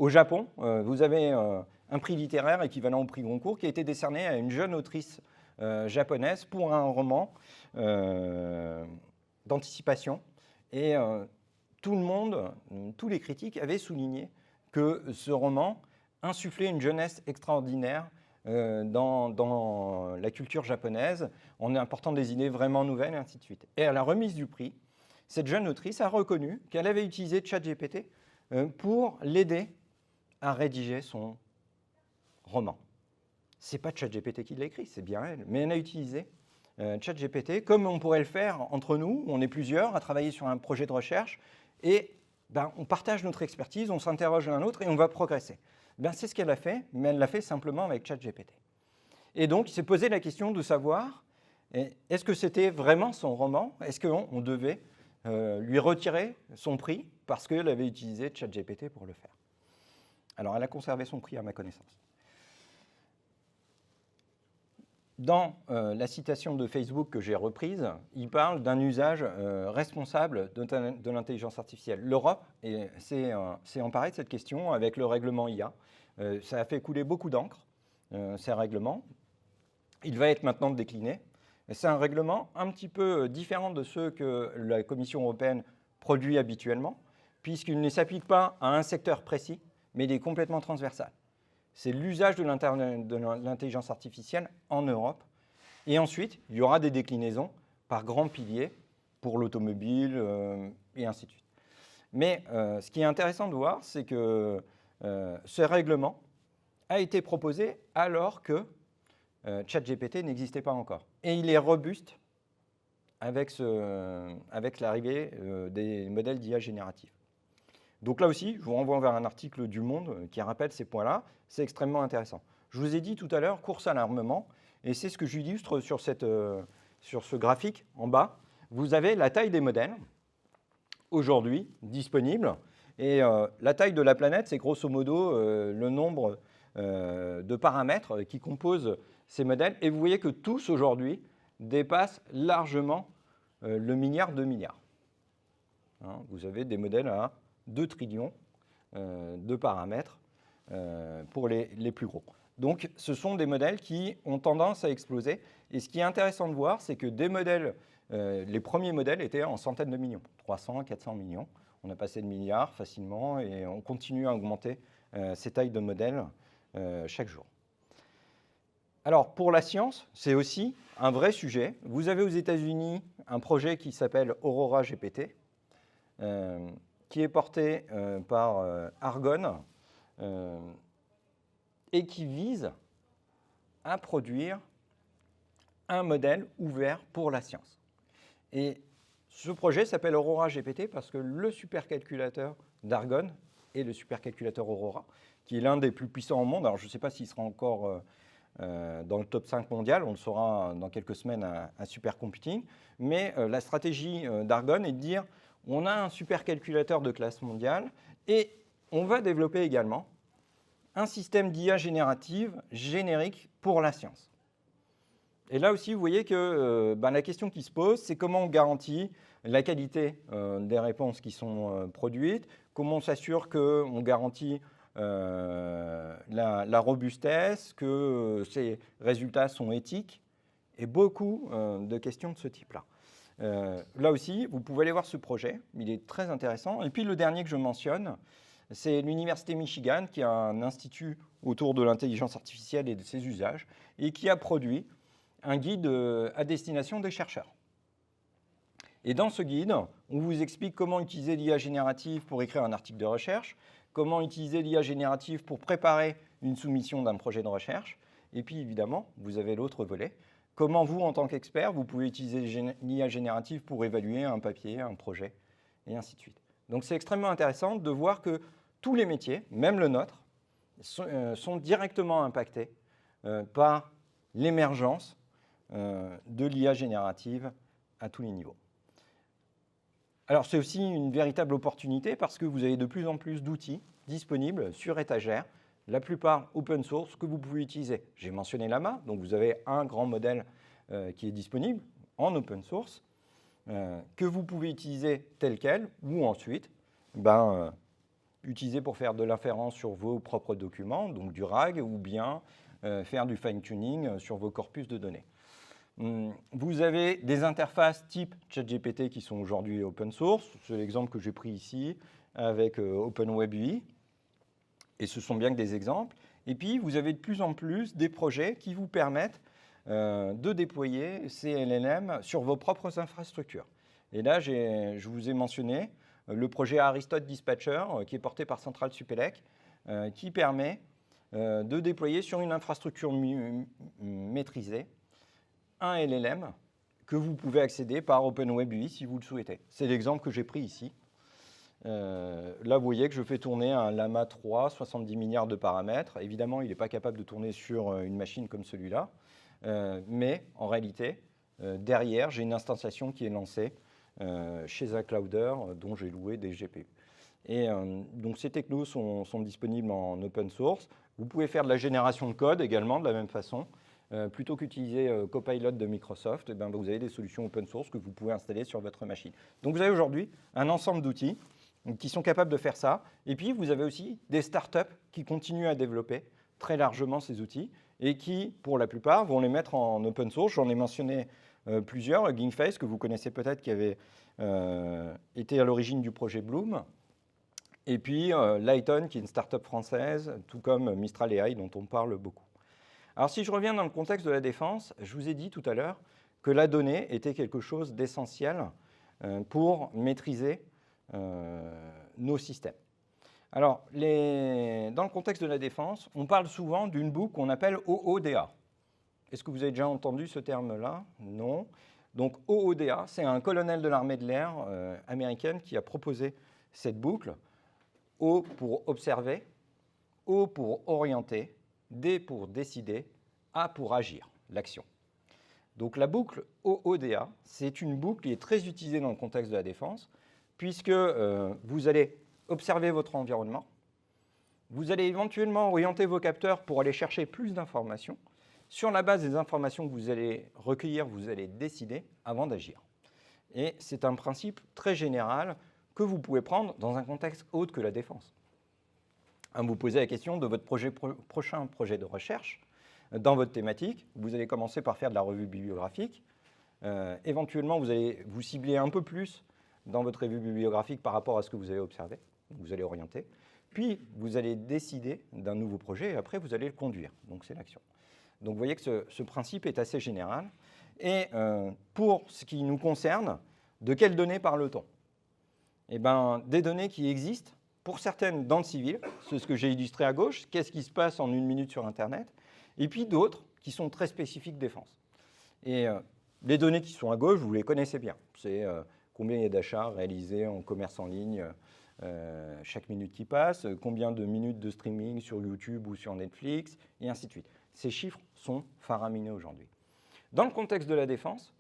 Japon, vous avez un prix littéraire équivalent au prix Goncourt qui a été décerné à une jeune autrice japonaise pour un roman d'anticipation. Et tout le monde, tous les critiques avaient souligné que ce roman insufflait une jeunesse extraordinaire dans la culture japonaise, en apportant des idées vraiment nouvelles, et ainsi de suite. Et à la remise du prix, cette jeune autrice a reconnu qu'elle avait utilisé ChatGPT pour l'aider à rédiger son roman. Ce n'est pas ChatGPT qui l'a écrit, c'est bien elle, mais elle a utilisé ChatGPT comme on pourrait le faire entre nous, on est plusieurs à travailler sur un projet de recherche, et on partage notre expertise, on s'interroge l'un l'autre et on va progresser. C'est ce qu'elle a fait, mais elle l'a fait simplement avec ChatGPT. Et donc, il s'est posé la question de savoir, est-ce que c'était vraiment son roman ? Est-ce qu'on devait lui retirer son prix parce qu'elle avait utilisé ChatGPT pour le faire. Alors, elle a conservé son prix à ma connaissance. Dans la citation de Facebook que j'ai reprise, il parle d'un usage responsable de l'intelligence artificielle. L'Europe s'est emparée de cette question avec le règlement IA. Ça a fait couler beaucoup d'encre, ces règlements. Il va être maintenant décliné. C'est un règlement un petit peu différent de ceux que la Commission européenne produit habituellement, puisqu'il ne s'applique pas à un secteur précis, mais il est complètement transversal. C'est l'usage de l'intelligence artificielle en Europe. Et ensuite, il y aura des déclinaisons par grands piliers pour l'automobile et ainsi de suite. Mais ce qui est intéressant de voir, c'est que ce règlement a été proposé alors que ChatGPT n'existait pas encore. Et il est robuste avec l'arrivée des modèles d'IA génératifs. Donc là aussi, je vous renvoie vers un article du Monde qui rappelle ces points-là. C'est extrêmement intéressant. Je vous ai dit tout à l'heure, course à l'armement, et c'est ce que j'illustre sur ce graphique en bas. Vous avez la taille des modèles, aujourd'hui, disponibles. Et la taille de la planète, c'est grosso modo le nombre de paramètres qui composent ces modèles. Et vous voyez que tous, aujourd'hui, dépassent largement le milliard, 2 milliards. Hein, vous avez des modèles à 2 trillions de paramètres pour les plus gros. Donc, ce sont des modèles qui ont tendance à exploser. Et ce qui est intéressant de voir, c'est que des modèles, les premiers modèles étaient en centaines de millions, 300, 400 millions. On a passé de milliards facilement et on continue à augmenter ces tailles de modèles chaque jour. Alors, pour la science, c'est aussi un vrai sujet. Vous avez aux États-Unis un projet qui s'appelle Aurora GPT, qui est porté par Argonne et qui vise à produire un modèle ouvert pour la science. Et ce projet s'appelle Aurora GPT parce que le supercalculateur d'Argonne est le supercalculateur Aurora, qui est l'un des plus puissants au monde. Alors, je ne sais pas s'il sera encore dans le top 5 mondial, on le saura dans quelques semaines à Supercomputing, mais la stratégie d'Argonne est de dire on a un supercalculateur de classe mondiale et on va développer également un système d'IA générative générique pour la science. Et là aussi, vous voyez que la question qui se pose, c'est comment on garantit la qualité des réponses qui sont produites, comment on s'assure qu'on garantit la robustesse, que ces résultats sont éthiques, et beaucoup de questions de ce type-là. Là aussi, vous pouvez aller voir ce projet, il est très intéressant. Et puis le dernier que je mentionne, c'est l'Université Michigan, qui a un institut autour de l'intelligence artificielle et de ses usages, et qui a produit un guide à destination des chercheurs. Et dans ce guide, on vous explique comment utiliser l'IA générative pour écrire un article de recherche, comment utiliser l'IA générative pour préparer une soumission d'un projet de recherche, et puis évidemment, vous avez l'autre volet, comment vous, en tant qu'expert, vous pouvez utiliser l'IA générative pour évaluer un papier, un projet, et ainsi de suite. Donc c'est extrêmement intéressant de voir que tous les métiers, même le nôtre, sont directement impactés par l'émergence de l'IA générative à tous les niveaux. Alors c'est aussi une véritable opportunité parce que vous avez de plus en plus d'outils disponibles sur étagère, la plupart open source que vous pouvez utiliser. J'ai mentionné Llama, donc vous avez un grand modèle qui est disponible en open source, que vous pouvez utiliser tel quel, ou ensuite utiliser pour faire de l'inférence sur vos propres documents, donc du RAG, ou bien faire du fine-tuning sur vos corpus de données. Vous avez des interfaces type ChatGPT qui sont aujourd'hui open source. C'est l'exemple que j'ai pris ici avec OpenWebUI. Et ce sont bien que des exemples. Et puis, vous avez de plus en plus des projets qui vous permettent de déployer ces LLM sur vos propres infrastructures. Et là, je vous ai mentionné le projet Aristote Dispatcher qui est porté par Central Supélec, qui permet de déployer sur une infrastructure maîtrisée un LLM que vous pouvez accéder par OpenWebUI si vous le souhaitez. C'est l'exemple que j'ai pris ici. Là, vous voyez que je fais tourner un Llama 3, 70 milliards de paramètres. Évidemment, il n'est pas capable de tourner sur une machine comme celui-là. Mais en réalité, derrière, j'ai une instantiation qui est lancée chez un clouder dont j'ai loué des GPU. Et donc ces technos sont disponibles en open source. Vous pouvez faire de la génération de code également de la même façon. Plutôt qu'utiliser Copilot de Microsoft, vous avez des solutions open source que vous pouvez installer sur votre machine. Donc vous avez aujourd'hui un ensemble d'outils qui sont capables de faire ça. Et puis vous avez aussi des startups qui continuent à développer très largement ces outils et qui, pour la plupart, vont les mettre en open source. J'en ai mentionné plusieurs. GameFace, que vous connaissez peut-être, qui avait été à l'origine du projet Bloom. Et puis Lighton, qui est une startup française, tout comme Mistral AI, dont on parle beaucoup. Alors si je reviens dans le contexte de la défense, je vous ai dit tout à l'heure que la donnée était quelque chose d'essentiel pour maîtriser nos systèmes. Alors, dans le contexte de la défense, on parle souvent d'une boucle qu'on appelle OODA. Est-ce que vous avez déjà entendu ce terme-là? Non. Donc OODA, c'est un colonel de l'armée de l'air américaine qui a proposé cette boucle. O pour observer, O pour orienter, D pour décider, A pour agir, l'action. Donc la boucle OODA, c'est une boucle qui est très utilisée dans le contexte de la défense, puisque vous allez observer votre environnement, vous allez éventuellement orienter vos capteurs pour aller chercher plus d'informations. Sur la base des informations que vous allez recueillir, vous allez décider avant d'agir. Et c'est un principe très général que vous pouvez prendre dans un contexte autre que la défense. Vous posez la question de votre prochain projet de recherche. Dans votre thématique, vous allez commencer par faire de la revue bibliographique. Éventuellement, vous allez vous cibler un peu plus dans votre revue bibliographique par rapport à ce que vous avez observé. Vous allez orienter. Puis, vous allez décider d'un nouveau projet et après, vous allez le conduire. Donc, c'est l'action. Donc, vous voyez que ce principe est assez général. Et pour ce qui nous concerne, de quelles données parle-t-on? Eh bien, des données qui existent, pour certaines dans le civil, c'est ce que j'ai illustré à gauche, qu'est-ce qui se passe en 1 minute sur Internet, et puis d'autres qui sont très spécifiques défense. Et les données qui sont à gauche, vous les connaissez bien. C'est combien il y a d'achats réalisés en commerce en ligne chaque minute qui passe, combien de minutes de streaming sur YouTube ou sur Netflix, et ainsi de suite. Ces chiffres sont faramineux aujourd'hui. Dans le contexte de la défense,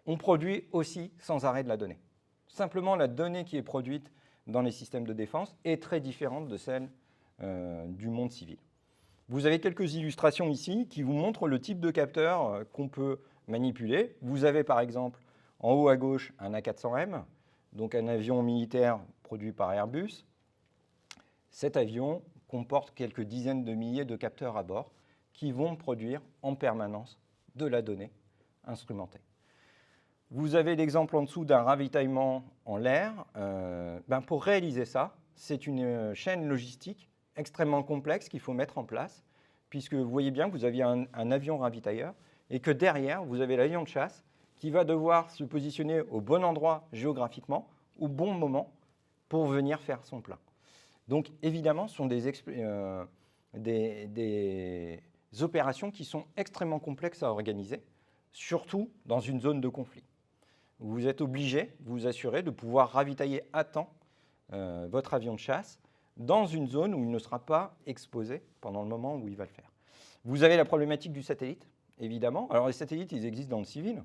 on produit aussi sans arrêt de la donnée. Simplement, la donnée qui est produite dans les systèmes de défense est très différente de celle du monde civil. Vous avez quelques illustrations ici qui vous montrent le type de capteur qu'on peut manipuler. Vous avez par exemple en haut à gauche un A400M, donc un avion militaire produit par Airbus. Cet avion comporte quelques dizaines de milliers de capteurs à bord qui vont produire en permanence de la donnée instrumentée. Vous avez l'exemple en dessous d'un ravitaillement en l'air. Pour réaliser ça, c'est une chaîne logistique extrêmement complexe qu'il faut mettre en place, puisque vous voyez bien que vous aviez un avion ravitailleur et que derrière, vous avez l'avion de chasse qui va devoir se positionner au bon endroit géographiquement, au bon moment, pour venir faire son plein. Donc évidemment, ce sont des opérations qui sont extrêmement complexes à organiser, surtout dans une zone de conflit. Vous êtes obligé, vous assurer de pouvoir ravitailler à temps votre avion de chasse dans une zone où il ne sera pas exposé pendant le moment où il va le faire. Vous avez la problématique du satellite, évidemment. Alors les satellites, ils existent dans le civil.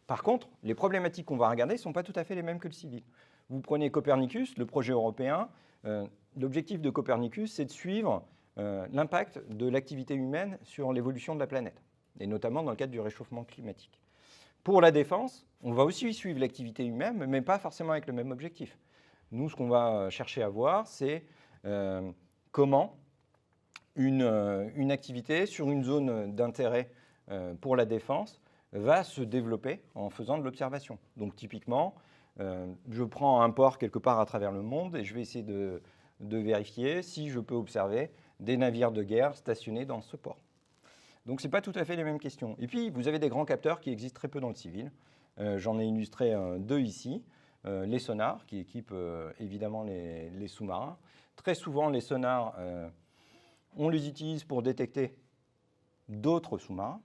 Par contre, les problématiques qu'on va regarder ne sont pas tout à fait les mêmes que le civil. Vous prenez Copernicus, le projet européen. L'objectif de Copernicus, c'est de suivre l'impact de l'activité humaine sur l'évolution de la planète, et notamment dans le cadre du réchauffement climatique. Pour la défense, on va aussi suivre l'activité humaine, mais pas forcément avec le même objectif. Nous, ce qu'on va chercher à voir, c'est comment une activité sur une zone d'intérêt pour la défense va se développer en faisant de l'observation. Donc typiquement, je prends un port quelque part à travers le monde et je vais essayer de vérifier si je peux observer des navires de guerre stationnés dans ce port. Donc ce n'est pas tout à fait les mêmes questions. Et puis, vous avez des grands capteurs qui existent très peu dans le civil. J'en ai illustré 2 ici. Les sonars, qui équipent évidemment les sous-marins. Très souvent, les sonars, on les utilise pour détecter d'autres sous-marins.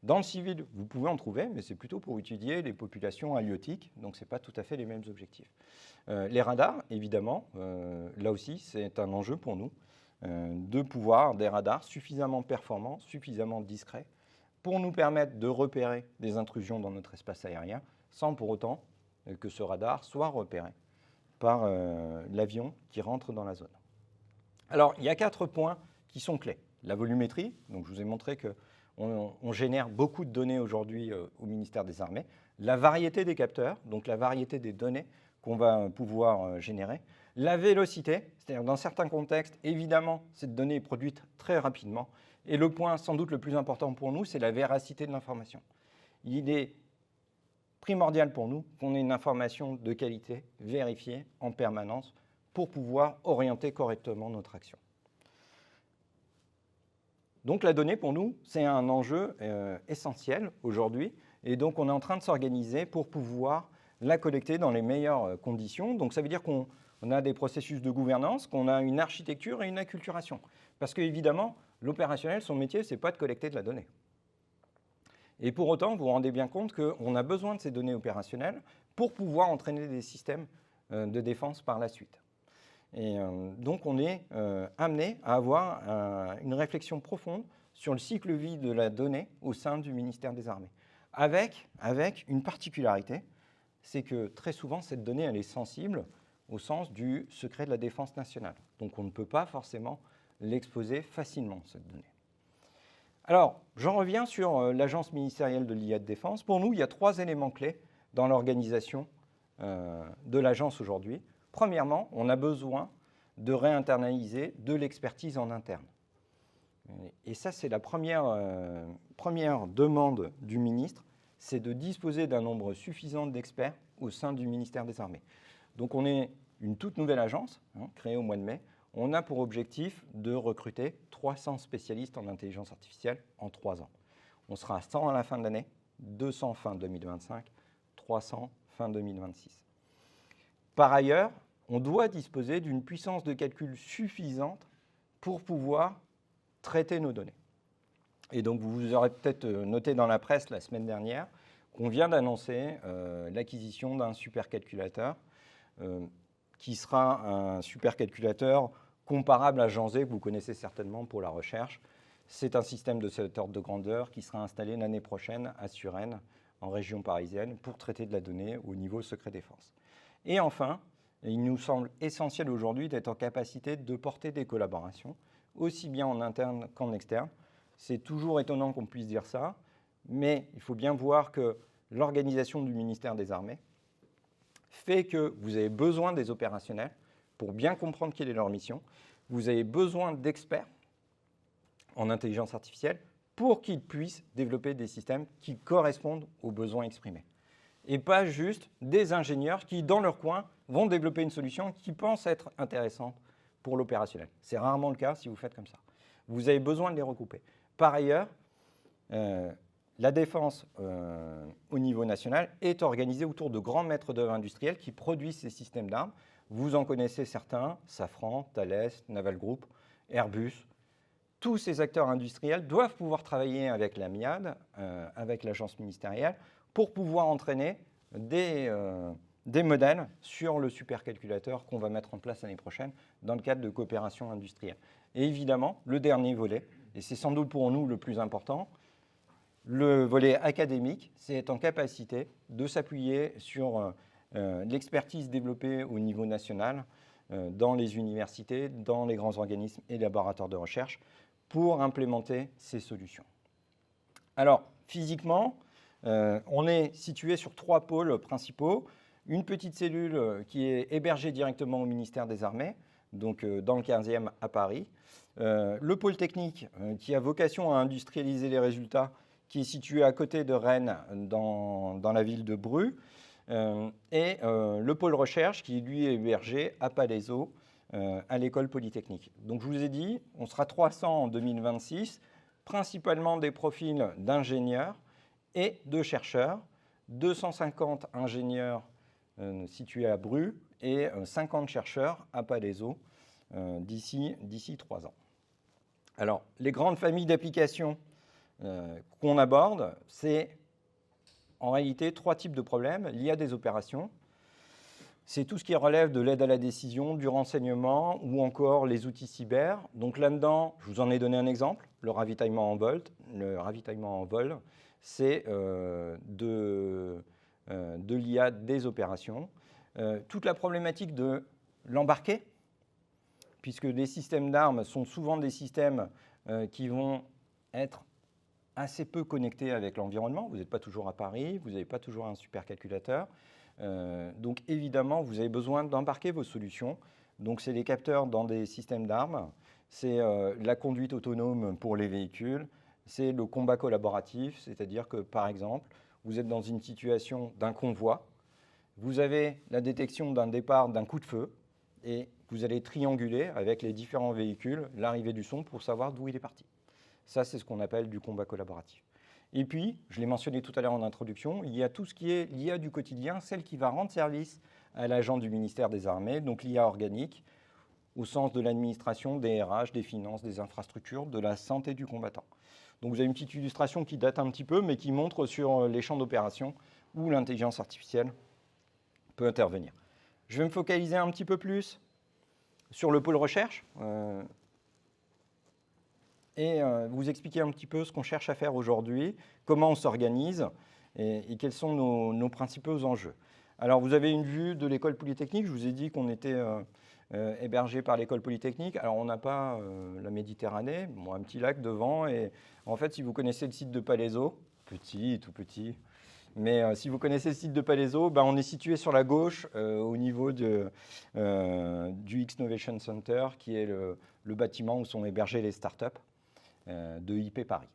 Dans le civil, vous pouvez en trouver, mais c'est plutôt pour étudier les populations halieutiques, donc ce n'est pas tout à fait les mêmes objectifs. Les radars, évidemment, là aussi, c'est un enjeu pour nous, de pouvoir des radars suffisamment performants, suffisamment discrets, pour nous permettre de repérer des intrusions dans notre espace aérien, sans pour autant que ce radar soit repéré par l'avion qui rentre dans la zone. Alors, il y a 4 points qui sont clés. La volumétrie, donc je vous ai montré qu'on génère beaucoup de données aujourd'hui au ministère des Armées. La variété des capteurs, donc la variété des données qu'on va pouvoir générer. La vélocité, c'est-à-dire dans certains contextes, évidemment, cette donnée est produite très rapidement. Et le point sans doute le plus important pour nous, c'est la véracité de l'information. Il est primordial pour nous qu'on ait une information de qualité vérifiée en permanence pour pouvoir orienter correctement notre action. Donc la donnée, pour nous, c'est un enjeu essentiel aujourd'hui. Et donc on est en train de s'organiser pour pouvoir la collecter dans les meilleures conditions. Donc ça veut dire qu'on a des processus de gouvernance, qu'on a une architecture et une acculturation. Parce qu'évidemment, l'opérationnel, son métier, ce n'est pas de collecter de la donnée. Et pour autant, vous vous rendez bien compte qu'on a besoin de ces données opérationnelles pour pouvoir entraîner des systèmes de défense par la suite. Et donc, on est amené à avoir une réflexion profonde sur le cycle de vie de la donnée au sein du ministère des Armées. Avec une particularité, c'est que très souvent, cette donnée, elle est sensible au sens du secret de la défense nationale. Donc, on ne peut pas forcément l'exposer facilement, cette donnée. Alors, j'en reviens sur l'agence ministérielle de l'IA de défense. Pour nous, il y a 3 éléments clés dans l'organisation de l'agence aujourd'hui. Premièrement, on a besoin de réinternaliser de l'expertise en interne. Et ça, c'est la première demande du ministre, c'est de disposer d'un nombre suffisant d'experts au sein du ministère des Armées. Donc on est une toute nouvelle agence, créée au mois de mai. On a pour objectif de recruter 300 spécialistes en intelligence artificielle en 3 ans. On sera à 100 à la fin de l'année, 200 fin 2025, 300 fin 2026. Par ailleurs, on doit disposer d'une puissance de calcul suffisante pour pouvoir traiter nos données. Et donc, vous aurez peut-être noté dans la presse la semaine dernière qu'on vient d'annoncer l'acquisition d'un supercalculateur qui sera un supercalculateur comparable à Janzé, que vous connaissez certainement pour la recherche. C'est un système de cet ordre de grandeur qui sera installé l'année prochaine à Suresnes, en région parisienne, pour traiter de la donnée au niveau secret défense. Et enfin, il nous semble essentiel aujourd'hui d'être en capacité de porter des collaborations, aussi bien en interne qu'en externe. C'est toujours étonnant qu'on puisse dire ça, mais il faut bien voir que l'organisation du ministère des Armées fait que vous avez besoin des opérationnels pour bien comprendre quelle est leur mission. Vous avez besoin d'experts en intelligence artificielle pour qu'ils puissent développer des systèmes qui correspondent aux besoins exprimés. Et pas juste des ingénieurs qui, dans leur coin, vont développer une solution qui pense être intéressante pour l'opérationnel. C'est rarement le cas si vous faites comme ça. Vous avez besoin de les regrouper. Par ailleurs, la défense au niveau national est organisée autour de grands maîtres d'œuvre industriels qui produisent ces systèmes d'armes. Vous en connaissez certains, Safran, Thales, Naval Group, Airbus. Tous ces acteurs industriels doivent pouvoir travailler avec la MIAD, avec l'agence ministérielle, pour pouvoir entraîner des modèles sur le supercalculateur qu'on va mettre en place l'année prochaine dans le cadre de coopération industrielle. Et évidemment, le dernier volet, et c'est sans doute pour nous le plus important, le volet académique, c'est être en capacité de s'appuyer sur l'expertise développée au niveau national dans les universités, dans les grands organismes et laboratoires de recherche pour implémenter ces solutions. Alors, physiquement, on est situé sur 3 pôles principaux. Une petite cellule qui est hébergée directement au ministère des Armées, donc dans le 15e à Paris. Le pôle technique qui a vocation à industrialiser les résultats, qui est situé à côté de Rennes, dans la ville de Bru. Et le pôle recherche qui, lui, est hébergé à Palaiseau, à l'école polytechnique. Donc je vous ai dit, on sera 300 en 2026, principalement des profils d'ingénieurs et de chercheurs, 250 ingénieurs situés à Bru et 50 chercheurs à Palaiseau d'ici 3 ans. Alors, les grandes familles d'applications qu'on aborde, c'est en réalité 3 types de problèmes. Il y a des opérations, c'est tout ce qui relève de l'aide à la décision, du renseignement ou encore les outils cyber. Donc là-dedans, je vous en ai donné un exemple, le ravitaillement en vol. Le ravitaillement en vol, c'est de de l'IA des opérations. Toute la problématique de l'embarquer, puisque les systèmes d'armes sont souvent des systèmes qui vont être assez peu connectés avec l'environnement. Vous n'êtes pas toujours à Paris, vous n'avez pas toujours un supercalculateur. Donc évidemment, vous avez besoin d'embarquer vos solutions. Donc c'est les capteurs dans des systèmes d'armes, c'est la conduite autonome pour les véhicules, c'est le combat collaboratif, c'est-à-dire que par exemple, vous êtes dans une situation d'un convoi, vous avez la détection d'un départ d'un coup de feu et vous allez trianguler avec les différents véhicules l'arrivée du son pour savoir d'où il est parti. Ça, c'est ce qu'on appelle du combat collaboratif. Et puis, je l'ai mentionné tout à l'heure en introduction, il y a tout ce qui est l'IA du quotidien, celle qui va rendre service à l'agent du ministère des Armées, donc l'IA organique, au sens de l'administration, des RH, des finances, des infrastructures, de la santé du combattant. Donc vous avez une petite illustration qui date un petit peu, mais qui montre sur les champs d'opération où l'intelligence artificielle peut intervenir. Je vais me focaliser un petit peu plus sur le pôle recherche et vous expliquer un petit peu ce qu'on cherche à faire aujourd'hui, comment on s'organise et quels sont nos principaux enjeux. Alors, vous avez une vue de l'école polytechnique. Je vous ai dit qu'on était hébergé par l'école polytechnique. Alors, on n'a pas la Méditerranée, bon, un petit lac devant. Et en fait, si vous connaissez le site de Palaiseau, petit, tout petit, mais si vous connaissez le site de Palaiseau, ben, on est situé sur la gauche au niveau du X-Novation Center, qui est le bâtiment où sont hébergées les startups de IP Paris.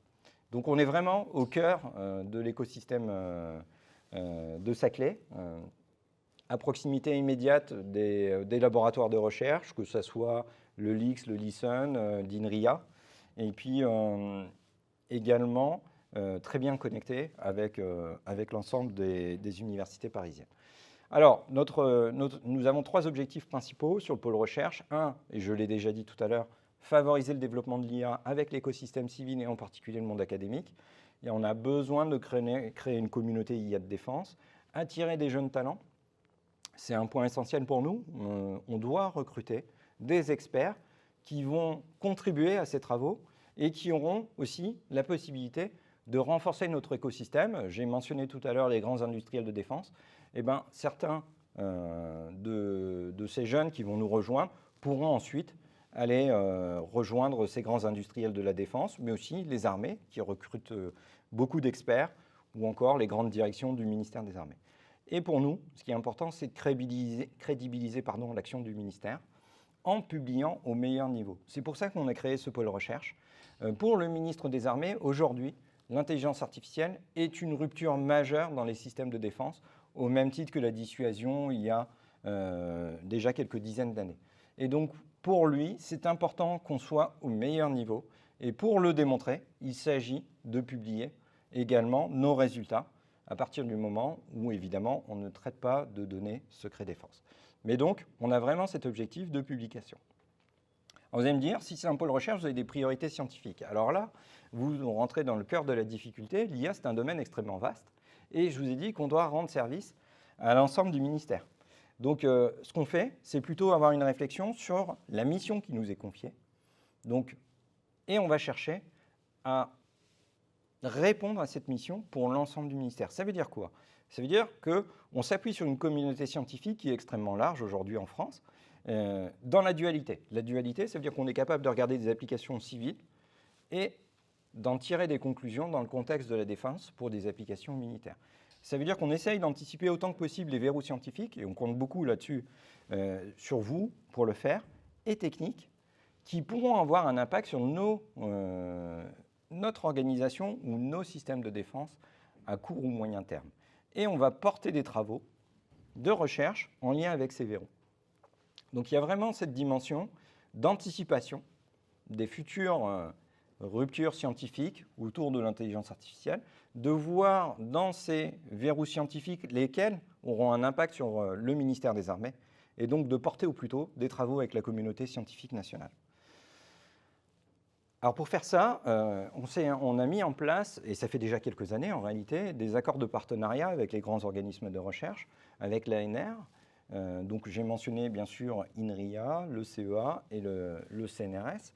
Donc on est vraiment au cœur de l'écosystème de Saclay, à proximité immédiate des laboratoires de recherche, que ce soit le LIX, le LISEN, l'INRIA, et puis également très bien connecté avec l'ensemble des universités parisiennes. Alors, nous avons 3 objectifs principaux sur le pôle recherche. Un, et je l'ai déjà dit tout à l'heure, favoriser le développement de l'IA avec l'écosystème civil et en particulier le monde académique. Et on a besoin de créer une communauté IA de défense, attirer des jeunes talents. C'est un point essentiel pour nous. On doit recruter des experts qui vont contribuer à ces travaux et qui auront aussi la possibilité de renforcer notre écosystème. J'ai mentionné tout à l'heure les grands industriels de défense. Eh bien, certains de ces jeunes qui vont nous rejoindre pourront ensuite aller rejoindre ces grands industriels de la défense, mais aussi les armées qui recrutent beaucoup d'experts, ou encore les grandes directions du ministère des Armées. Et pour nous, ce qui est important, c'est de crédibiliser l'action du ministère en publiant au meilleur niveau. C'est pour ça qu'on a créé ce pôle recherche. Pour le ministre des Armées, aujourd'hui, l'intelligence artificielle est une rupture majeure dans les systèmes de défense, au même titre que la dissuasion il y a déjà quelques dizaines d'années. Et donc, pour lui, c'est important qu'on soit au meilleur niveau. Et pour le démontrer, il s'agit de publier également nos résultats à partir du moment où, évidemment, on ne traite pas de données secret défense. Mais donc, on a vraiment cet objectif de publication. Alors vous allez me dire, si c'est un pôle recherche, vous avez des priorités scientifiques. Alors là, vous rentrez dans le cœur de la difficulté. L'IA, c'est un domaine extrêmement vaste. Et je vous ai dit qu'on doit rendre service à l'ensemble du ministère. Donc, ce qu'on fait, c'est plutôt avoir une réflexion sur la mission qui nous est confiée. Donc, et on va chercher à répondre à cette mission pour l'ensemble du ministère. Ça veut dire quoi? Ça veut dire qu'on s'appuie sur une communauté scientifique qui est extrêmement large aujourd'hui en France, dans la dualité. La dualité, ça veut dire qu'on est capable de regarder des applications civiles et d'en tirer des conclusions dans le contexte de la défense pour des applications militaires. Ça veut dire qu'on essaye d'anticiper autant que possible les verrous scientifiques, et on compte beaucoup là-dessus sur vous pour le faire, et techniques, qui pourront avoir un impact sur notre organisation ou nos systèmes de défense à court ou moyen terme. Et on va porter des travaux de recherche en lien avec ces verrous. Donc il y a vraiment cette dimension d'anticipation des futures ruptures scientifiques autour de l'intelligence artificielle, de voir dans ces verrous scientifiques lesquels auront un impact sur le ministère des Armées, et donc de porter au plus tôt des travaux avec la communauté scientifique nationale. Alors pour faire ça, on a mis en place, et ça fait déjà quelques années en réalité, des accords de partenariat avec les grands organismes de recherche, avec l'ANR. Donc j'ai mentionné bien sûr INRIA, le CEA et le CNRS.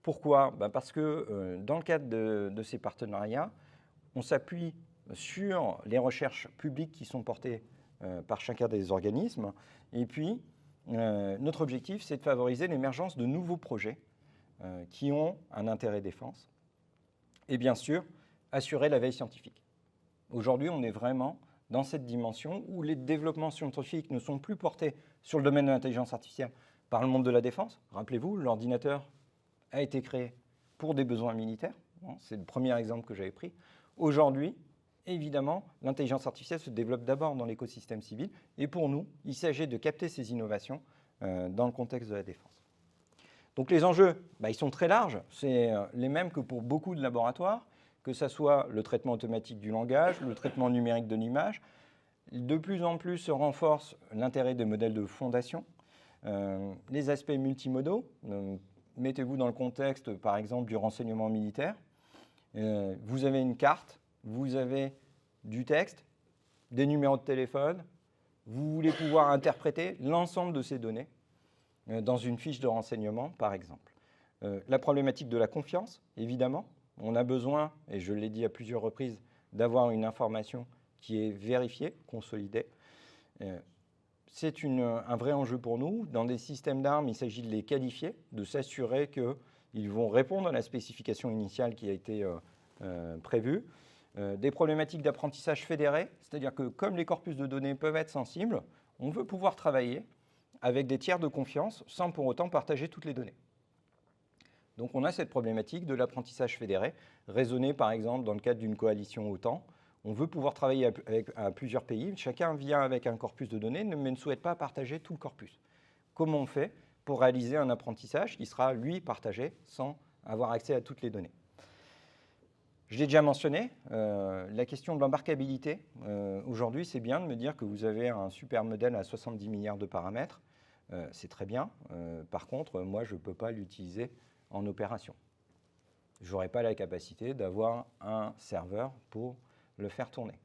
Pourquoi? Parce que dans le cadre de ces partenariats, on s'appuie sur les recherches publiques qui sont portées par chacun des organismes. Et puis, notre objectif, c'est de favoriser l'émergence de nouveaux projets qui ont un intérêt défense. Et bien sûr, assurer la veille scientifique. Aujourd'hui, on est vraiment dans cette dimension où les développements scientifiques ne sont plus portés sur le domaine de l'intelligence artificielle par le monde de la défense. Rappelez-vous, l'ordinateur a été créé pour des besoins militaires. C'est le premier exemple que j'avais pris. Aujourd'hui, évidemment, l'intelligence artificielle se développe d'abord dans l'écosystème civil. Et pour nous, il s'agit de capter ces innovations dans le contexte de la défense. Donc les enjeux, ils sont très larges. C'est les mêmes que pour beaucoup de laboratoires, que ce soit le traitement automatique du langage, le traitement numérique de l'image. De plus en plus se renforce l'intérêt des modèles de fondation, les aspects multimodaux. Mettez-vous dans le contexte, par exemple, du renseignement militaire. Vous avez une carte, vous avez du texte, des numéros de téléphone. Vous voulez pouvoir interpréter l'ensemble de ces données dans une fiche de renseignement, par exemple. La problématique de la confiance, évidemment. On a besoin, et je l'ai dit à plusieurs reprises, d'avoir une information qui est vérifiée, consolidée. C'est un vrai enjeu pour nous. Dans des systèmes d'armes, il s'agit de les qualifier, de s'assurer qu'ils vont répondre à la spécification initiale qui a été prévue. Des problématiques d'apprentissage fédéré, c'est-à-dire que comme les corpus de données peuvent être sensibles, on veut pouvoir travailler avec des tiers de confiance sans pour autant partager toutes les données. Donc on a cette problématique de l'apprentissage fédéré, raisonnée par exemple dans le cadre d'une coalition OTAN. On veut pouvoir travailler à plusieurs pays, chacun vient avec un corpus de données, mais ne souhaite pas partager tout le corpus. Comment on fait pour réaliser un apprentissage qui sera, lui, partagé sans avoir accès à toutes les données? Je l'ai déjà mentionné, la question de l'embarquabilité. Aujourd'hui, c'est bien de me dire que vous avez un super modèle à 70 milliards de paramètres. C'est très bien. Par contre, moi, je ne peux pas l'utiliser en opération. Je n'aurai pas la capacité d'avoir un serveur pour le faire tourner.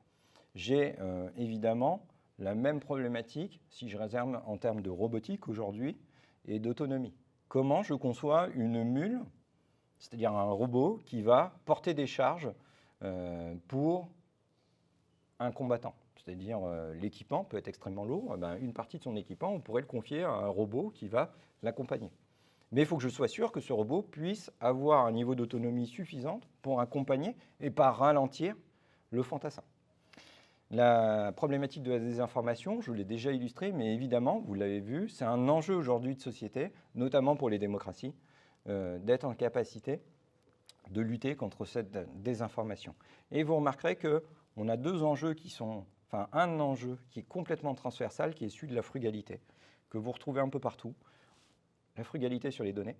J'ai évidemment la même problématique si je réserve en termes de robotique aujourd'hui et d'autonomie. Comment je conçois une mule, c'est-à-dire un robot qui va porter des charges pour un combattant. C'est-à-dire l'équipement peut être extrêmement lourd, une partie de son équipement, on pourrait le confier à un robot qui va l'accompagner. Mais il faut que je sois sûr que ce robot puisse avoir un niveau d'autonomie suffisant pour accompagner et pas ralentir le fantassin. La problématique de la désinformation, je l'ai déjà illustrée, mais évidemment, vous l'avez vu, c'est un enjeu aujourd'hui de société, notamment pour les démocraties, d'être en capacité de lutter contre cette désinformation. Et vous remarquerez qu'on a deux enjeux un enjeu qui est complètement transversal, qui est celui de la frugalité, que vous retrouvez un peu partout. La frugalité sur les données.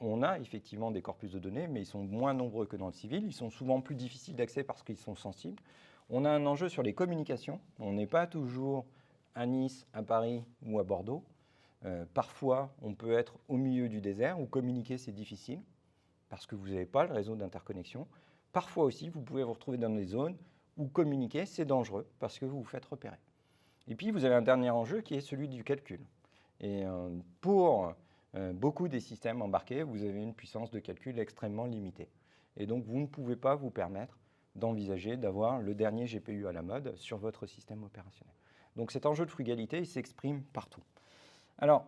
On a effectivement des corpus de données, mais ils sont moins nombreux que dans le civil. Ils sont souvent plus difficiles d'accès parce qu'ils sont sensibles. On a un enjeu sur les communications. On n'est pas toujours à Nice, à Paris ou à Bordeaux. Parfois, on peut être au milieu du désert où communiquer, c'est difficile parce que vous n'avez pas le réseau d'interconnexion. Parfois aussi, vous pouvez vous retrouver dans des zones où communiquer, c'est dangereux parce que vous vous faites repérer. Et puis, vous avez un dernier enjeu qui est celui du calcul. Et pour beaucoup des systèmes embarqués, vous avez une puissance de calcul extrêmement limitée. Et donc, vous ne pouvez pas vous permettre d'envisager d'avoir le dernier GPU à la mode sur votre système opérationnel. Donc, cet enjeu de frugalité, il s'exprime partout. Alors,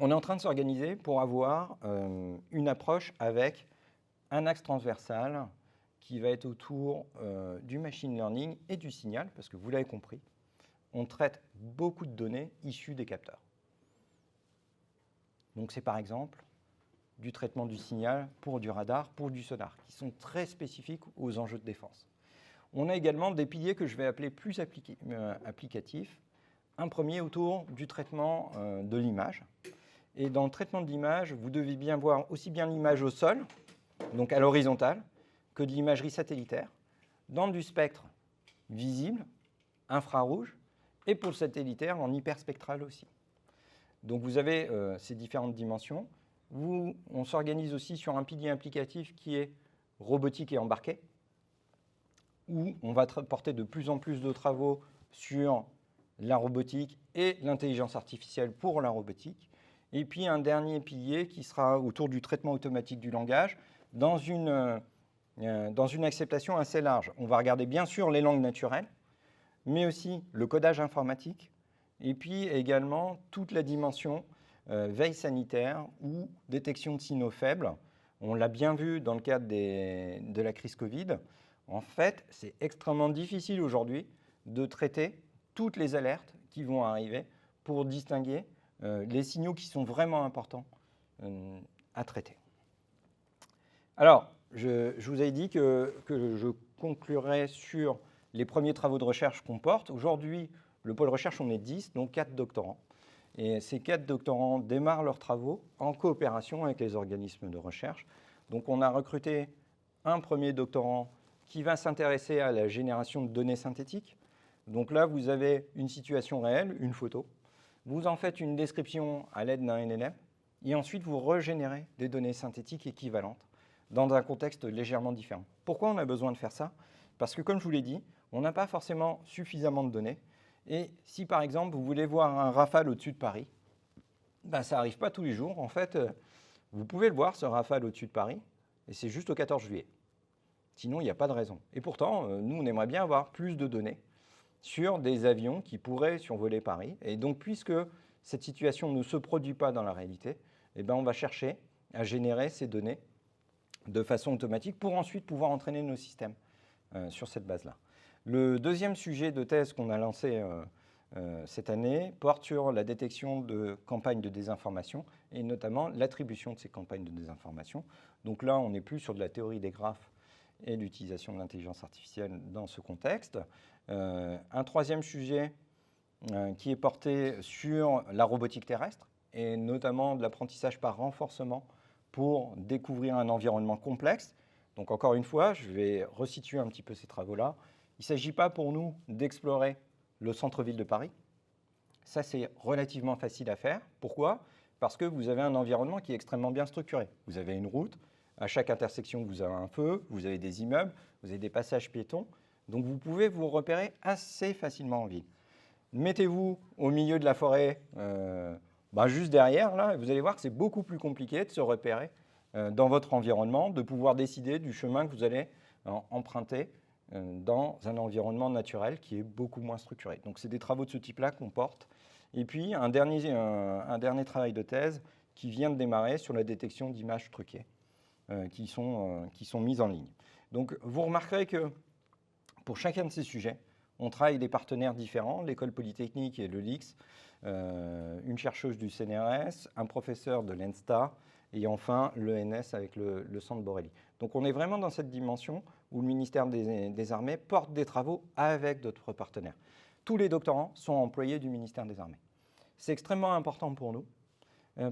on est en train de s'organiser pour avoir une approche avec un axe transversal qui va être autour du machine learning et du signal, parce que vous l'avez compris, on traite beaucoup de données issues des capteurs. Donc c'est par exemple du traitement du signal pour du radar, pour du sonar, qui sont très spécifiques aux enjeux de défense. On a également des piliers que je vais appeler plus applicatifs. Un premier autour du traitement de l'image. Et dans le traitement de l'image, vous devez bien voir aussi bien l'image au sol, donc à l'horizontale, que de l'imagerie satellitaire, dans du spectre visible, infrarouge, et pour le satellitaire en hyperspectral aussi. Donc vous avez ces différentes dimensions. On s'organise aussi sur un pilier applicatif qui est robotique et embarqué, où on va porter de plus en plus de travaux sur la robotique et l'intelligence artificielle pour la robotique. Et puis un dernier pilier qui sera autour du traitement automatique du langage, dans une dans une acceptation assez large. On va regarder bien sûr les langues naturelles, mais aussi le codage informatique, et puis également toute la dimension veille sanitaire ou détection de signaux faibles. On l'a bien vu dans le cadre de la crise Covid. En fait, c'est extrêmement difficile aujourd'hui de traiter toutes les alertes qui vont arriver pour distinguer les signaux qui sont vraiment importants à traiter. Alors, je vous ai dit que je conclurai sur les premiers travaux de recherche qu'on porte. Aujourd'hui, le pôle recherche, on est 10, donc 4 doctorants. Et ces 4 doctorants démarrent leurs travaux en coopération avec les organismes de recherche. Donc, on a recruté un premier doctorant qui va s'intéresser à la génération de données synthétiques. Donc là, vous avez une situation réelle, une photo. Vous en faites une description à l'aide d'un LLM. Et ensuite, vous régénérez des données synthétiques équivalentes dans un contexte légèrement différent. Pourquoi on a besoin de faire ça? Parce que, comme je vous l'ai dit, on n'a pas forcément suffisamment de données. Et si, par exemple, vous voulez voir un Rafale au-dessus de Paris, ben, ça n'arrive pas tous les jours. En fait, vous pouvez le voir, ce Rafale au-dessus de Paris, et c'est juste au 14 juillet. Sinon, il n'y a pas de raison. Et pourtant, nous, on aimerait bien avoir plus de données sur des avions qui pourraient survoler Paris. Et donc, puisque cette situation ne se produit pas dans la réalité, eh ben, on va chercher à générer ces données de façon automatique pour ensuite pouvoir entraîner nos systèmes sur cette base-là. Le deuxième sujet de thèse qu'on a lancé cette année porte sur la détection de campagnes de désinformation et notamment l'attribution de ces campagnes de désinformation. Donc là, on n'est plus sur de la théorie des graphes et l'utilisation de l'intelligence artificielle dans ce contexte. Un troisième sujet qui est porté sur la robotique terrestre et notamment de l'apprentissage par renforcement pour découvrir un environnement complexe. Donc encore une fois, je vais resituer un petit peu ces travaux-là. Il ne s'agit pas pour nous d'explorer le centre-ville de Paris. Ça, c'est relativement facile à faire. Pourquoi? Parce que vous avez un environnement qui est extrêmement bien structuré. Vous avez une route, à chaque intersection, vous avez un feu, vous avez des immeubles, vous avez des passages piétons. Donc vous pouvez vous repérer assez facilement en ville. Mettez-vous au milieu de la forêt, juste derrière, là, et vous allez voir que c'est beaucoup plus compliqué de se repérer dans votre environnement, de pouvoir décider du chemin que vous allez emprunter dans un environnement naturel qui est beaucoup moins structuré. Donc c'est des travaux de ce type-là qu'on porte. Et puis un dernier travail de thèse qui vient de démarrer sur la détection d'images truquées qui sont mises en ligne. Donc vous remarquerez que pour chacun de ces sujets, on travaille avec des partenaires différents, l'École Polytechnique et le LIX, une chercheuse du CNRS, un professeur de l'ENSTA et enfin l'ENS avec le Centre Borrelli. Donc on est vraiment dans cette dimension où le ministère des Armées porte des travaux avec d'autres partenaires. Tous les doctorants sont employés du ministère des Armées. C'est extrêmement important pour nous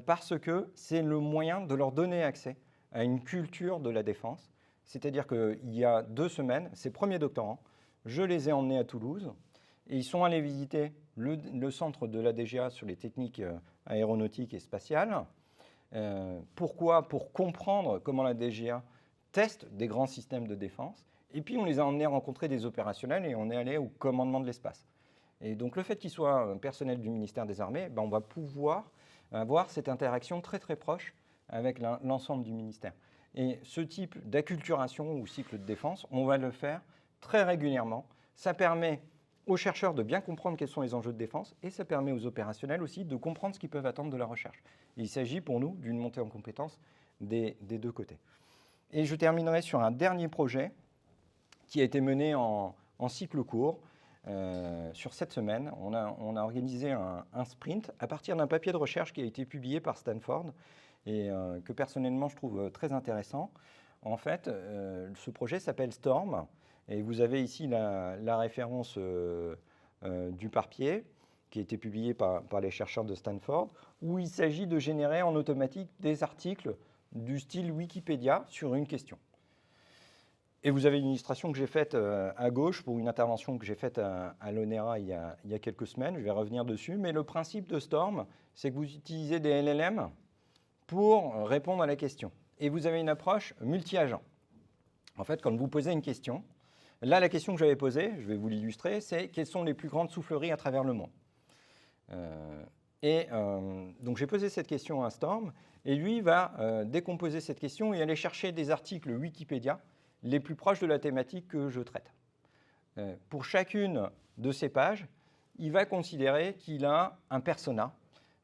parce que c'est le moyen de leur donner accès à une culture de la défense. C'est-à-dire qu'il y a 2 semaines, ces premiers doctorants, je les ai emmenés à Toulouse et ils sont allés visiter le centre de la DGA sur les techniques aéronautiques et spatiales. Pourquoi? Pour comprendre comment la DGA teste des grands systèmes de défense. Et puis on les a emmenés rencontrer des opérationnels et on est allé au commandement de l'espace. Et donc le fait qu'ils soient un personnel du ministère des Armées, on va pouvoir avoir cette interaction très très proche avec l'ensemble du ministère. Et ce type d'acculturation ou cycle de défense, on va le faire très régulièrement. Ça permet aux chercheurs de bien comprendre quels sont les enjeux de défense et ça permet aux opérationnels aussi de comprendre ce qu'ils peuvent attendre de la recherche. Il s'agit pour nous d'une montée en compétences des 2 côtés. Et je terminerai sur un dernier projet qui a été mené en cycle court. Sur cette semaine, on a organisé un sprint à partir d'un papier de recherche qui a été publié par Stanford et que personnellement je trouve très intéressant. En fait, ce projet s'appelle STORM et vous avez ici la référence du papier qui a été publié par les chercheurs de Stanford où il s'agit de générer en automatique des articles du style Wikipédia sur une question. Et vous avez une illustration que j'ai faite à gauche pour une intervention que j'ai faite à l'ONERA il y a quelques semaines. Je vais revenir dessus. Mais le principe de STORM, c'est que vous utilisez des LLM pour répondre à la question. Et vous avez une approche multi-agent. En fait, quand vous posez une question, là, la question que j'avais posée, je vais vous l'illustrer, c'est quelles sont les plus grandes souffleries à travers le monde? Donc j'ai posé cette question à Storm, et lui va décomposer cette question et aller chercher des articles Wikipédia les plus proches de la thématique que je traite. Pour chacune de ces pages, il va considérer qu'il a un persona,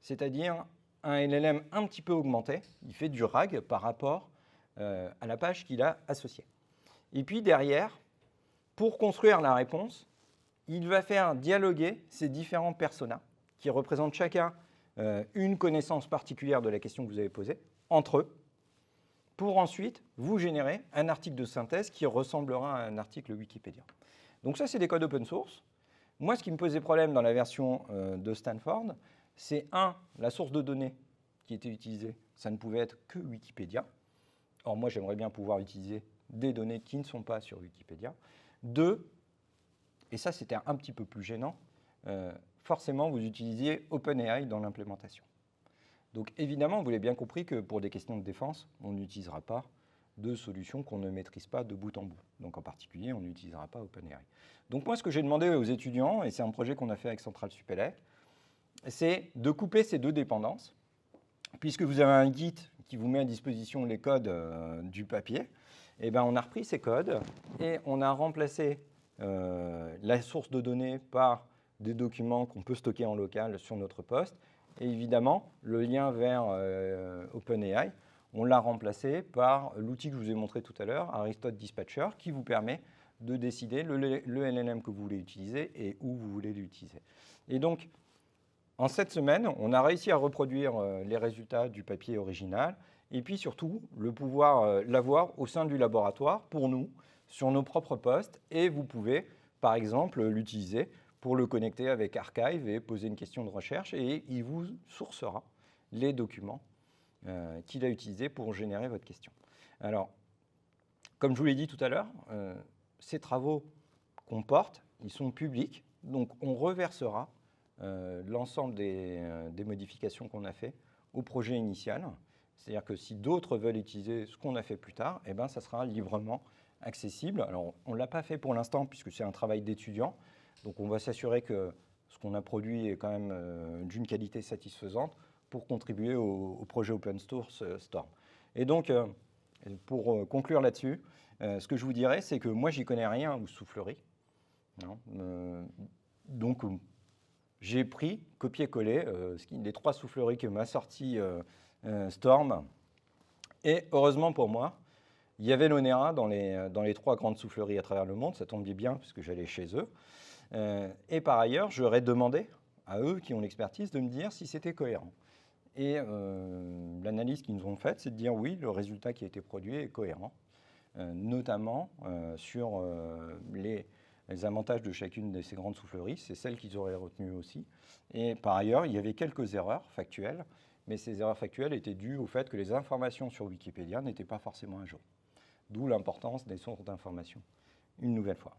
c'est-à-dire un LLM un petit peu augmenté. Il fait du RAG par rapport à la page qu'il a associée. Et puis derrière, pour construire la réponse, il va faire dialoguer ces différents personas qui représentent chacun une connaissance particulière de la question que vous avez posée entre eux, pour ensuite vous générer un article de synthèse qui ressemblera à un article Wikipédia. Donc ça, c'est des codes open source. Moi, ce qui me posait problème dans la version de Stanford, c'est la source de données qui était utilisée, ça ne pouvait être que Wikipédia. Or, moi, j'aimerais bien pouvoir utiliser des données qui ne sont pas sur Wikipédia. 2, et ça, c'était un petit peu plus gênant, forcément, vous utilisiez OpenAI dans l'implémentation. Donc, évidemment, vous l'avez bien compris que pour des questions de défense, on n'utilisera pas de solutions qu'on ne maîtrise pas de bout en bout. Donc, en particulier, on n'utilisera pas OpenAI. Donc, moi, ce que j'ai demandé aux étudiants, et c'est un projet qu'on a fait avec Central Supélec, c'est de couper ces deux dépendances, puisque vous avez un Git qui vous met à disposition les codes du papier. Et ben, on a repris ces codes et on a remplacé la source de données par des documents qu'on peut stocker en local sur notre poste. Et évidemment, le lien vers OpenAI, on l'a remplacé par l'outil que je vous ai montré tout à l'heure, Aristotle Dispatcher, qui vous permet de décider le LLM que vous voulez utiliser et où vous voulez l'utiliser. Et donc, en cette semaine, on a réussi à reproduire les résultats du papier original et puis surtout, le pouvoir l'avoir au sein du laboratoire pour nous, sur nos propres postes. Et vous pouvez, par exemple, l'utiliser pour le connecter avec Archive et poser une question de recherche. Et il vous sourcera les documents qu'il a utilisés pour générer votre question. Alors, comme je vous l'ai dit tout à l'heure, ces travaux qu'on porte, ils sont publics. Donc, on reversera l'ensemble des modifications qu'on a fait au projet initial. C'est-à-dire que si d'autres veulent utiliser ce qu'on a fait plus tard, eh ben, ça sera librement accessible. Alors, on ne l'a pas fait pour l'instant puisque c'est un travail d'étudiant. Donc, on va s'assurer que ce qu'on a produit est quand même d'une qualité satisfaisante pour contribuer au projet open source Storm. Et donc, pour conclure là-dessus, ce que je vous dirais, c'est que moi, j'y connais rien aux souffleries. Donc, j'ai pris, copié-collé, les 3 souffleries que m'a sorti Storm. Et heureusement pour moi, il y avait l'ONERA dans les 3 grandes souffleries à travers le monde. Ça tombait bien puisque j'allais chez eux. Et par ailleurs, j'aurais demandé à eux qui ont l'expertise de me dire si c'était cohérent. Et l'analyse qu'ils nous ont faite, c'est de dire oui, le résultat qui a été produit est cohérent, notamment sur les avantages de chacune de ces grandes souffleries. C'est celle qu'ils auraient retenues aussi. Et par ailleurs, il y avait quelques erreurs factuelles, mais ces erreurs factuelles étaient dues au fait que les informations sur Wikipédia n'étaient pas forcément à jour. D'où l'importance des sources d'informations, une nouvelle fois.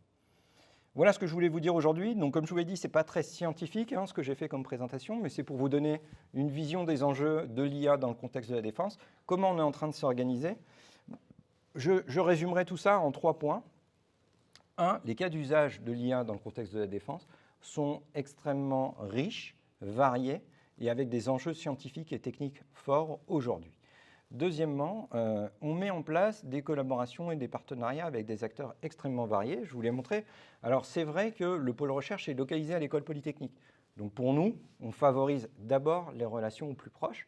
Voilà ce que je voulais vous dire aujourd'hui. Donc, comme je vous l'ai dit, ce n'est pas très scientifique ce que j'ai fait comme présentation, mais c'est pour vous donner une vision des enjeux de l'IA dans le contexte de la défense, comment on est en train de s'organiser. Je résumerai tout ça en 3 points. 1, les cas d'usage de l'IA dans le contexte de la défense sont extrêmement riches, variés et avec des enjeux scientifiques et techniques forts aujourd'hui. Deuxièmement, on met en place des collaborations et des partenariats avec des acteurs extrêmement variés. Je vous l'ai montré. Alors, c'est vrai que le pôle recherche est localisé à l'École polytechnique. Donc, pour nous, on favorise d'abord les relations aux plus proches.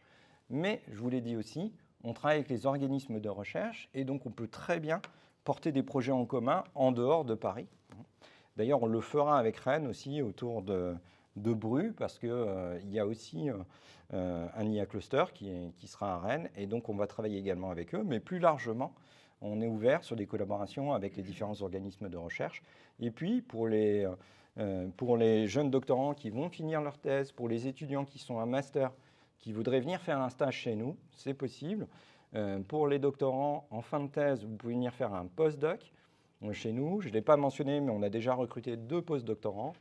Mais, je vous l'ai dit aussi, on travaille avec les organismes de recherche et donc on peut très bien porter des projets en commun en dehors de Paris. D'ailleurs, on le fera avec Rennes aussi autour de Bru parce qu'il y a aussi un IA cluster qui sera à Rennes et donc on va travailler également avec eux. Mais plus largement, on est ouvert sur des collaborations avec les différents organismes de recherche. Et puis, pour les jeunes doctorants qui vont finir leur thèse, pour les étudiants qui sont en master, qui voudraient venir faire un stage chez nous, c'est possible. Pour les doctorants en fin de thèse, vous pouvez venir faire un postdoc chez nous. Je ne l'ai pas mentionné, mais on a déjà recruté 2 postdoctorants.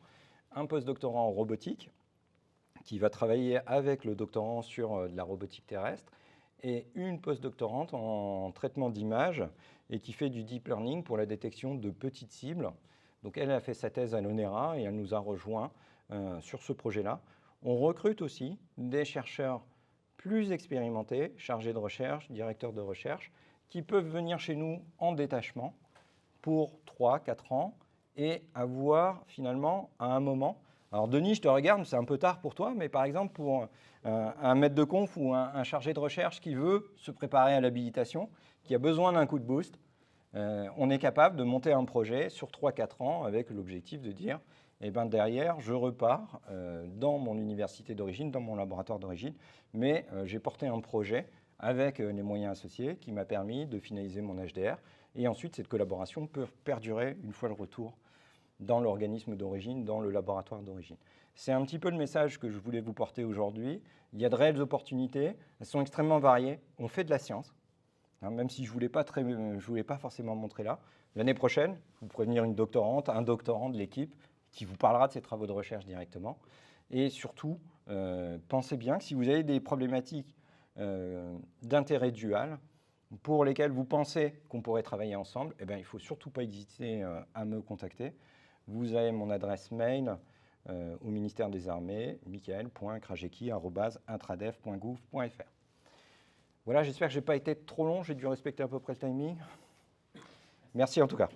Un postdoctorant en robotique, qui va travailler avec le doctorant sur de la robotique terrestre, et une postdoctorante en traitement d'images, et qui fait du deep learning pour la détection de petites cibles. Donc elle a fait sa thèse à l'ONERA, et elle nous a rejoints sur ce projet-là. On recrute aussi des chercheurs plus expérimentés, chargés de recherche, directeurs de recherche, qui peuvent venir chez nous en détachement pour 3-4 ans et avoir finalement à un moment, alors Denis, je te regarde, c'est un peu tard pour toi, mais par exemple pour un maître de conf ou un chargé de recherche qui veut se préparer à l'habilitation, qui a besoin d'un coup de boost, on est capable de monter un projet sur 3-4 ans avec l'objectif de dire, eh ben derrière, je repars dans mon université d'origine, dans mon laboratoire d'origine, mais j'ai porté un projet avec les moyens associés qui m'a permis de finaliser mon HDR. Et ensuite, cette collaboration peut perdurer une fois le retour dans l'organisme d'origine, dans le laboratoire d'origine. C'est un petit peu le message que je voulais vous porter aujourd'hui. Il y a de réelles opportunités, elles sont extrêmement variées. On fait de la science, hein, même si je ne voulais pas forcément montrer là. L'année prochaine, vous pourrez venir une doctorante, un doctorant de l'équipe qui vous parlera de ses travaux de recherche directement. Et surtout, pensez bien que si vous avez des problématiques d'intérêt dual, pour lesquels vous pensez qu'on pourrait travailler ensemble, eh bien, il ne faut surtout pas hésiter à me contacter. Vous avez mon adresse mail au ministère des Armées, michael.krajeki@intradev.gouv.fr. Voilà, j'espère que je n'ai pas été trop long, j'ai dû respecter à peu près le timing. Merci en tout cas.